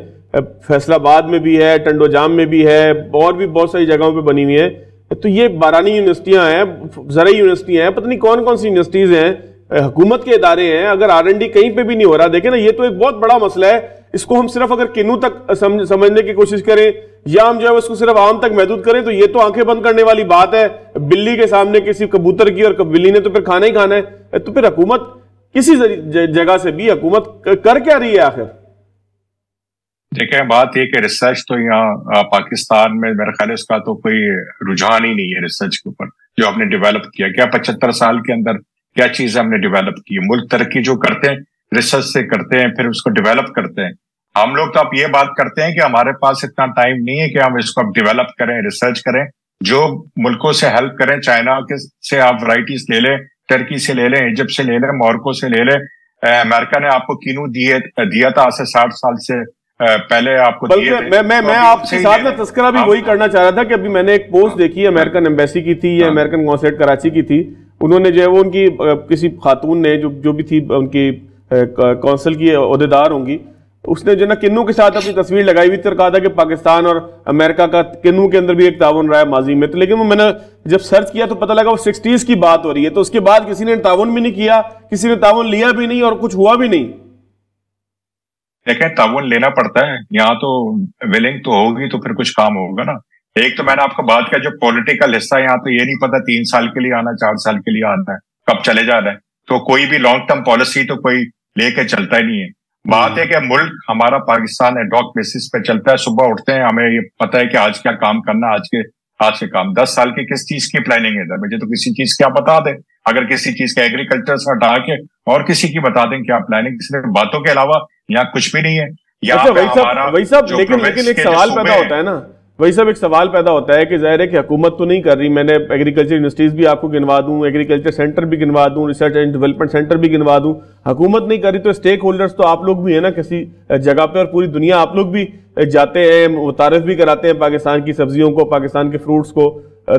फैसलाबाद में भी है, टंडोजाम में भी है, और भी बहुत सारी जगहों पे बनी हुई है। तो ये बारानी यूनिवर्सिटियां हैं, ज़राई यूनिवर्सिटियां हैं, पता नहीं कौन कौन सी यूनिवर्सिटीज हैं, हुकूमत के इदारे हैं। अगर R&D कहीं पे भी नहीं हो रहा, देखें ना, ये तो एक बहुत बड़ा मसला है। इसको हम सिर्फ अगर किन्नू तक समझने की कोशिश करें, या हम जो है उसको सिर्फ आम तक महदूद करें, तो ये तो आंखें बंद करने वाली बात है। बिल्ली के सामने किसी कबूतर की, और बिल्ली ने तो फिर खाना ही खाना है। तो फिर हुकूमत किसी जगह से भी हुकूमत कर क्या रही है आखिर? देखें, बात यह कि रिसर्च तो यहाँ पाकिस्तान में मेरे ख्याल उसका तो कोई रुझान ही नहीं है रिसर्च के ऊपर जो हमने डेवलप किया। क्या 75 साल के अंदर क्या चीज हमने डेवलप की? मुल्क तरक्की जो करते हैं रिसर्च से करते हैं, फिर उसको डेवलप करते हैं। हम लोग तो अब ये बात करते हैं कि हमारे पास इतना टाइम नहीं है कि हम इसको अब डेवलप करें, रिसर्च करें, जो मुल्कों से हेल्प करें। चाइना के से आप वैरायटीज ले लें, टर्की से ले लें, इजिप्ट से ले लें, मोरक्को से ले लें। अमेरिका ने आपको कीनू दिया था आज से 60 साल से पहले आपको दिए थे। मैं आपके साथ में तस्करा भी वही करना चाह रहा था कि अभी मैंने एक पोस्ट देखी, अमेरिकन एम्बेसी की थी या अमेरिकन कॉन्सुलेट कराची की थी। उन्होंने जो है वो उनकी किसी खातून ने जो भी थी उनकी कौंसिल की ओहदेदार होंगी, उसने जो ना किन्नू के साथ अपनी तस्वीर लगाई हुई थी और कहा था कि पाकिस्तान और अमेरिका का किन्नू के अंदर भी एक ताउन रहा है माजी में। तो लेकिन वो मैंने जब सर्च किया तो पता लगा वो 60s की बात हो रही है। तो उसके बाद किसी ने ताउन भी नहीं किया, किसी ने ताउन लिया भी नहीं, और कुछ हुआ भी नहीं। देखें, ताउन लेना पड़ता है, यहाँ तो विलिंग तो होगी तो फिर कुछ काम होगा ना। एक तो मैंने आपको बात किया जो पॉलिटिकल हिस्सा, यहाँ तो ये नहीं पता 3 साल के लिए आना, 4 साल के लिए आना है, कब चले जा रहा है। तो कोई भी लॉन्ग टर्म पॉलिसी तो कोई लेके चलता ही नहीं है। बात है कि मुल्क हमारा पाकिस्तान एडॉक बेसिस पे चलता है। सुबह उठते हैं, हमें ये पता है कि आज क्या काम करना, आज के काम 10 साल की किस चीज की प्लानिंग है, मुझे तो किसी चीज की आप बता दें। अगर किसी चीज के एग्रीकल्चर से हटा के और किसी की बता दें क्या प्लानिंग, सिर्फ बातों के अलावा यहाँ कुछ भी नहीं है। अच्छा वही सब लेकिन एक सवाल पैदा होता है ना, वही सब एक सवाल पैदा होता है कि जाहिर है कि हुकूमत तो नहीं कर रही। मैंने एग्रीकल्चर यूनिवर्सिटीज भी आपको गिनवा दूं, एग्रीकल्चर सेंटर भी गिनवा दूं, रिसर्च एंड डेवलपमेंट सेंटर भी गिनवा दूं। हुकूमत नहीं कर रही तो स्टेक होल्डर्स तो आप लोग भी है ना किसी जगह पे, और पूरी दुनिया आप लोग भी जाते हैं, मुतारिफ भी कराते हैं पाकिस्तान की सब्जियों को, पाकिस्तान के फ्रूट्स को।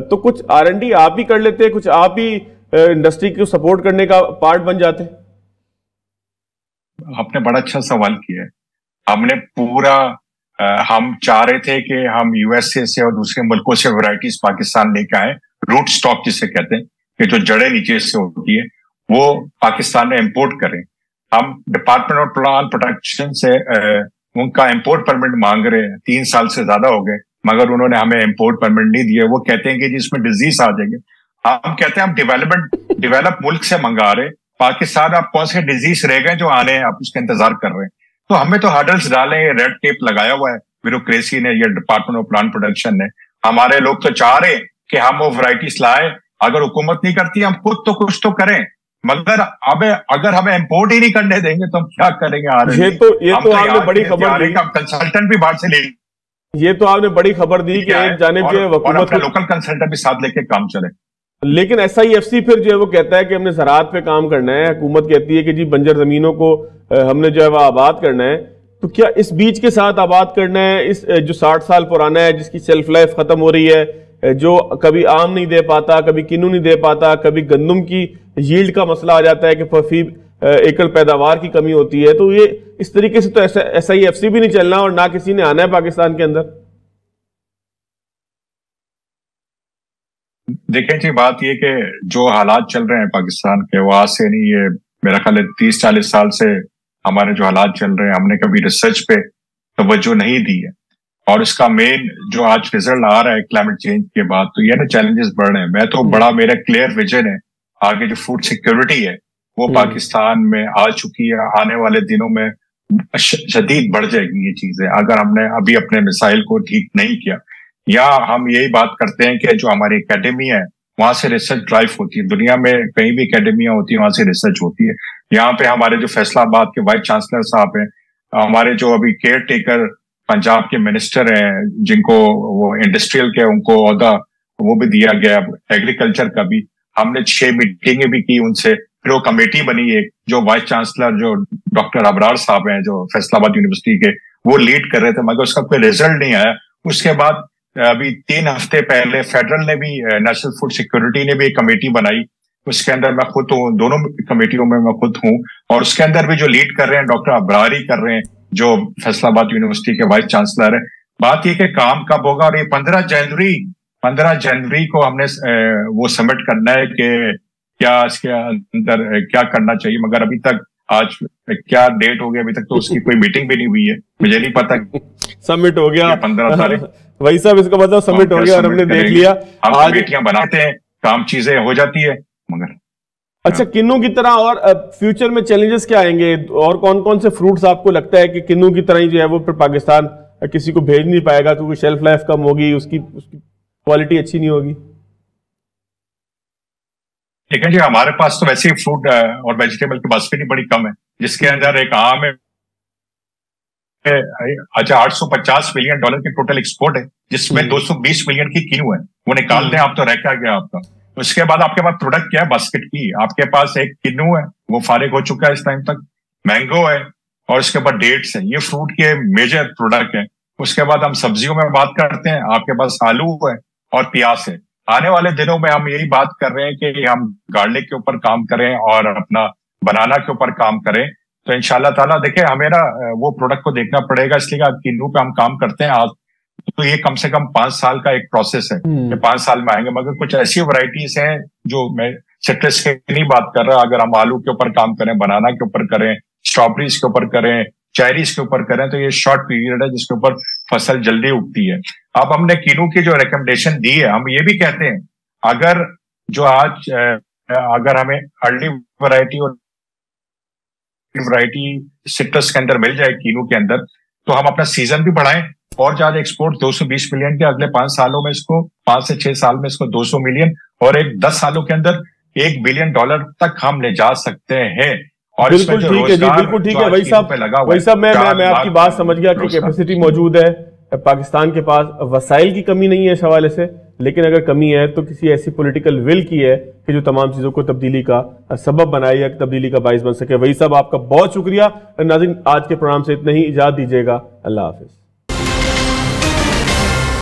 तो कुछ R&D आप ही कर लेते हैं, कुछ आप ही इंडस्ट्री को सपोर्ट करने का पार्ट बन जाते हैं। आपने बड़ा अच्छा सवाल किया है। हमने पूरा हम चाह रहे थे कि हम USA से और दूसरे मुल्कों से वैरायटीज पाकिस्तान लेके आए, रूट स्टॉक जिसे कहते हैं, कि जो जड़ें नीचे से होती है वो पाकिस्तान में इंपोर्ट करें। हम डिपार्टमेंट ऑफ प्लांट प्रोटेक्शन से उनका इंपोर्ट परमिट मांग रहे हैं, 3 साल से ज्यादा हो गए, मगर उन्होंने हमें इंपोर्ट परमिट नहीं दिया। वो कहते हैं कि जिसमें डिजीज आ जाएगी। हम कहते हैं हम डेवलप मुल्क से मंगा रहे, पाकिस्तान आप कौन से डिजीज रह गए जो आने हैं, आप उसका इंतजार कर रहे हैं। तो हमें तो हर्डल्स डाले, रेड टेप लगाया हुआ है ब्यूरोक्रेसी ने या डिपार्टमेंट ऑफ प्लांट प्रोडक्शन ने। हमारे लोग तो चाह रहे कि हम वो वैरायटीज लाए, अगर हुकूमत नहीं करती हम खुद तो कुछ तो करें, मगर अब अगर हमें इंपोर्ट ही नहीं करने देंगे तो हम क्या करेंगे? ये तो आपने बड़ी खबर दी, कंसल्टेंट भी बाहर से ले, ये तो आपने बड़ी खबर दी कि एक जानिब जो हुकूमत लोकल कंसल्टेंट भी साथ लेके काम चले। लेकिन SIFC फिर जो है वो कहता है कि हमने ज़राअत पे काम करना है, हुकूमत कहती है कि जी बंजर जमीनों को हमने जो है वो आबाद करना है। तो क्या इस बीज के साथ आबाद करना है, इस जो 60 साल पुराना है, जिसकी शेल्फ लाइफ खत्म हो रही है, जो कभी आम नहीं दे पाता, कभी किन्नू नहीं दे पाता, कभी गंदम की यील्ड का मसला आ जाता है कि फी एकड़ पैदावार की कमी होती है। तो ये इस तरीके से तो SIFC भी नहीं चलना और ना किसी ने आना है पाकिस्तान के अंदर। देखें जी, बात ये कि जो हालात चल रहे हैं पाकिस्तान के, वो आज से नहीं, ये मेरा ख्याल है 30-40 साल से हमारे जो हालात चल रहे हैं, हमने कभी रिसर्च पे तवज्जो नहीं दी है। और इसका मेन जो आज रिजल्ट आ रहा है क्लाइमेट चेंज के बाद, तो ये ना चैलेंजेस बढ़ रहे हैं। मैं तो बड़ा, मेरा क्लियर विजन है, आगे जो फूड सिक्योरिटी है वो पाकिस्तान में आ चुकी है, आने वाले दिनों में शदीद बढ़ जाएगी ये चीजें, अगर हमने अभी अपने मिसाइल को ठीक नहीं किया। या हम यही बात करते हैं कि जो हमारी एकेडमी है वहां से रिसर्च ड्राइव होती है, दुनिया में कहीं भी एकेडमियां होती है वहां से रिसर्च होती है। यहाँ पे हमारे जो फैसलाबाद के वाइस चांसलर साहब हैं, हमारे जो अभी केयर टेकर पंजाब के मिनिस्टर हैं, जिनको वो इंडस्ट्रियल के उनको ओहदा वो भी दिया गया, एग्रीकल्चर का भी, हमने 6 मीटिंगें भी की उनसे। फिर वो कमेटी बनी एक, जो वाइस चांसलर जो डॉक्टर अबरार साहब हैं जो फैसलाबाद यूनिवर्सिटी के, वो लीड कर रहे थे, मगर उसका कोई रिजल्ट नहीं आया। उसके बाद अभी 3 हफ्ते पहले फेडरल ने भी, नेशनल फूड सिक्योरिटी ने भी एक कमेटी बनाई, उसके अंदर मैं खुद हूँ, दोनों कमेटियों में मैं खुद हूँ, और उसके अंदर भी जो लीड कर रहे हैं डॉक्टर अबरार ही कर रहे हैं, जो फैसलाबाद यूनिवर्सिटी के वाइस चांसलर है। बात यह कि काम कब होगा, और ये 15 जनवरी को हमने वो सबमिट करना है कि क्या इसके अंदर क्या करना चाहिए, मगर अभी तक आज क्या डेट हो गया, अभी तक तो उसकी कोई मीटिंग भी नहीं हुई है, मुझे नहीं पता। सबमिट हो गया 15 तारीख वही सब, इसका मतलब सबमिट हो गया और हमने देख लिया। हम कमेटियां बनाते हैं, काम चीजें हो जाती है, मगर अच्छा किन्नू की तरह और फ्यूचर में चैलेंजेस क्या आएंगे, और कौन कौन से फ्रूट्स आपको लगता है कि किन्नू की तरह ही जो है वो फिर पाकिस्तान किसी को भेज नहीं पाएगा क्योंकि शेल्फ लाइफ कम होगी, उसकी क्वालिटी अच्छी नहीं होगी? ठीक है जी, हमारे पास तो वैसे ही फ्रूट और वेजिटेबल की बास्केट बड़ी कम है, जिसके अंदर एक आम है, अच्छा $850 मिलियन की टोटल एक्सपोर्ट है, जिसमें 220 मिलियन की किन्नू है। वो निकाल दें आप तो रह क्या गया आपका। उसके बाद आपके पास प्रोडक्ट क्या है बास्केट की, आपके पास एक किन्नू है, वो फारिग हो चुका है इस टाइम तक, मैंगो है, और उसके बाद डेट्स है। ये फ्रूट के मेजर प्रोडक्ट है। उसके बाद हम सब्जियों में बात करते हैं, आपके पास आलू है और प्याज है। आने वाले दिनों में हम यही बात कर रहे हैं कि हम गार्लिक के ऊपर काम करें और अपना बनाना के ऊपर काम करें। तो इंशाल्लाह ताला देखिए, हमें ना वो प्रोडक्ट को देखना पड़ेगा, इसलिए किन्नू पे हम काम करते हैं आज। तो ये कम से कम 5 साल का एक प्रोसेस है, ये 5 साल में आएंगे। मगर कुछ ऐसी वैरायटीज हैं जो, मैं सिट्रस की नहीं बात कर रहा, अगर हम आलू के ऊपर काम करें, बनाना के ऊपर करें, स्ट्रॉबेरीज के ऊपर करें, चेरीज के ऊपर करें, तो ये शॉर्ट पीरियड है जिसके ऊपर फसल जल्दी उगती है। अब हमने किन्नू की जो रिकमेंडेशन दी है, हम ये भी कहते हैं अगर जो आज अगर हमें अर्ली वैरायटी और वैरायटी सिट्रस के अंदर मिल जाए किन्नू के अंदर, तो हम अपना सीजन भी बढ़ाएं और ज्यादा एक्सपोर्ट 220 मिलियन के अगले 5 सालों में, इसको 5 से 6 साल में इसको 200 मिलियन, और एक 10 सालों के अंदर $1 बिलियन तक हम ले जा सकते हैं। और बिल्कुल ठीक है जी, बिल्कुल ठीक है वही साहब मैं आपकी बात समझ गया कि कैपेसिटी मौजूद है, पाकिस्तान के पास वसाइल की कमी नहीं है इस हवाले से, लेकिन अगर कमी है तो किसी ऐसी पॉलिटिकल विल की है कि जो तमाम चीजों को तब्दीली का सबब बनाए या तब्दीली का बाइस बन सके। वही साहब आपका बहुत शुक्रिया। नाज़रीन आज के प्रोग्राम से इतना ही, इजाज़त दीजिएगा, अल्लाह हाफिज।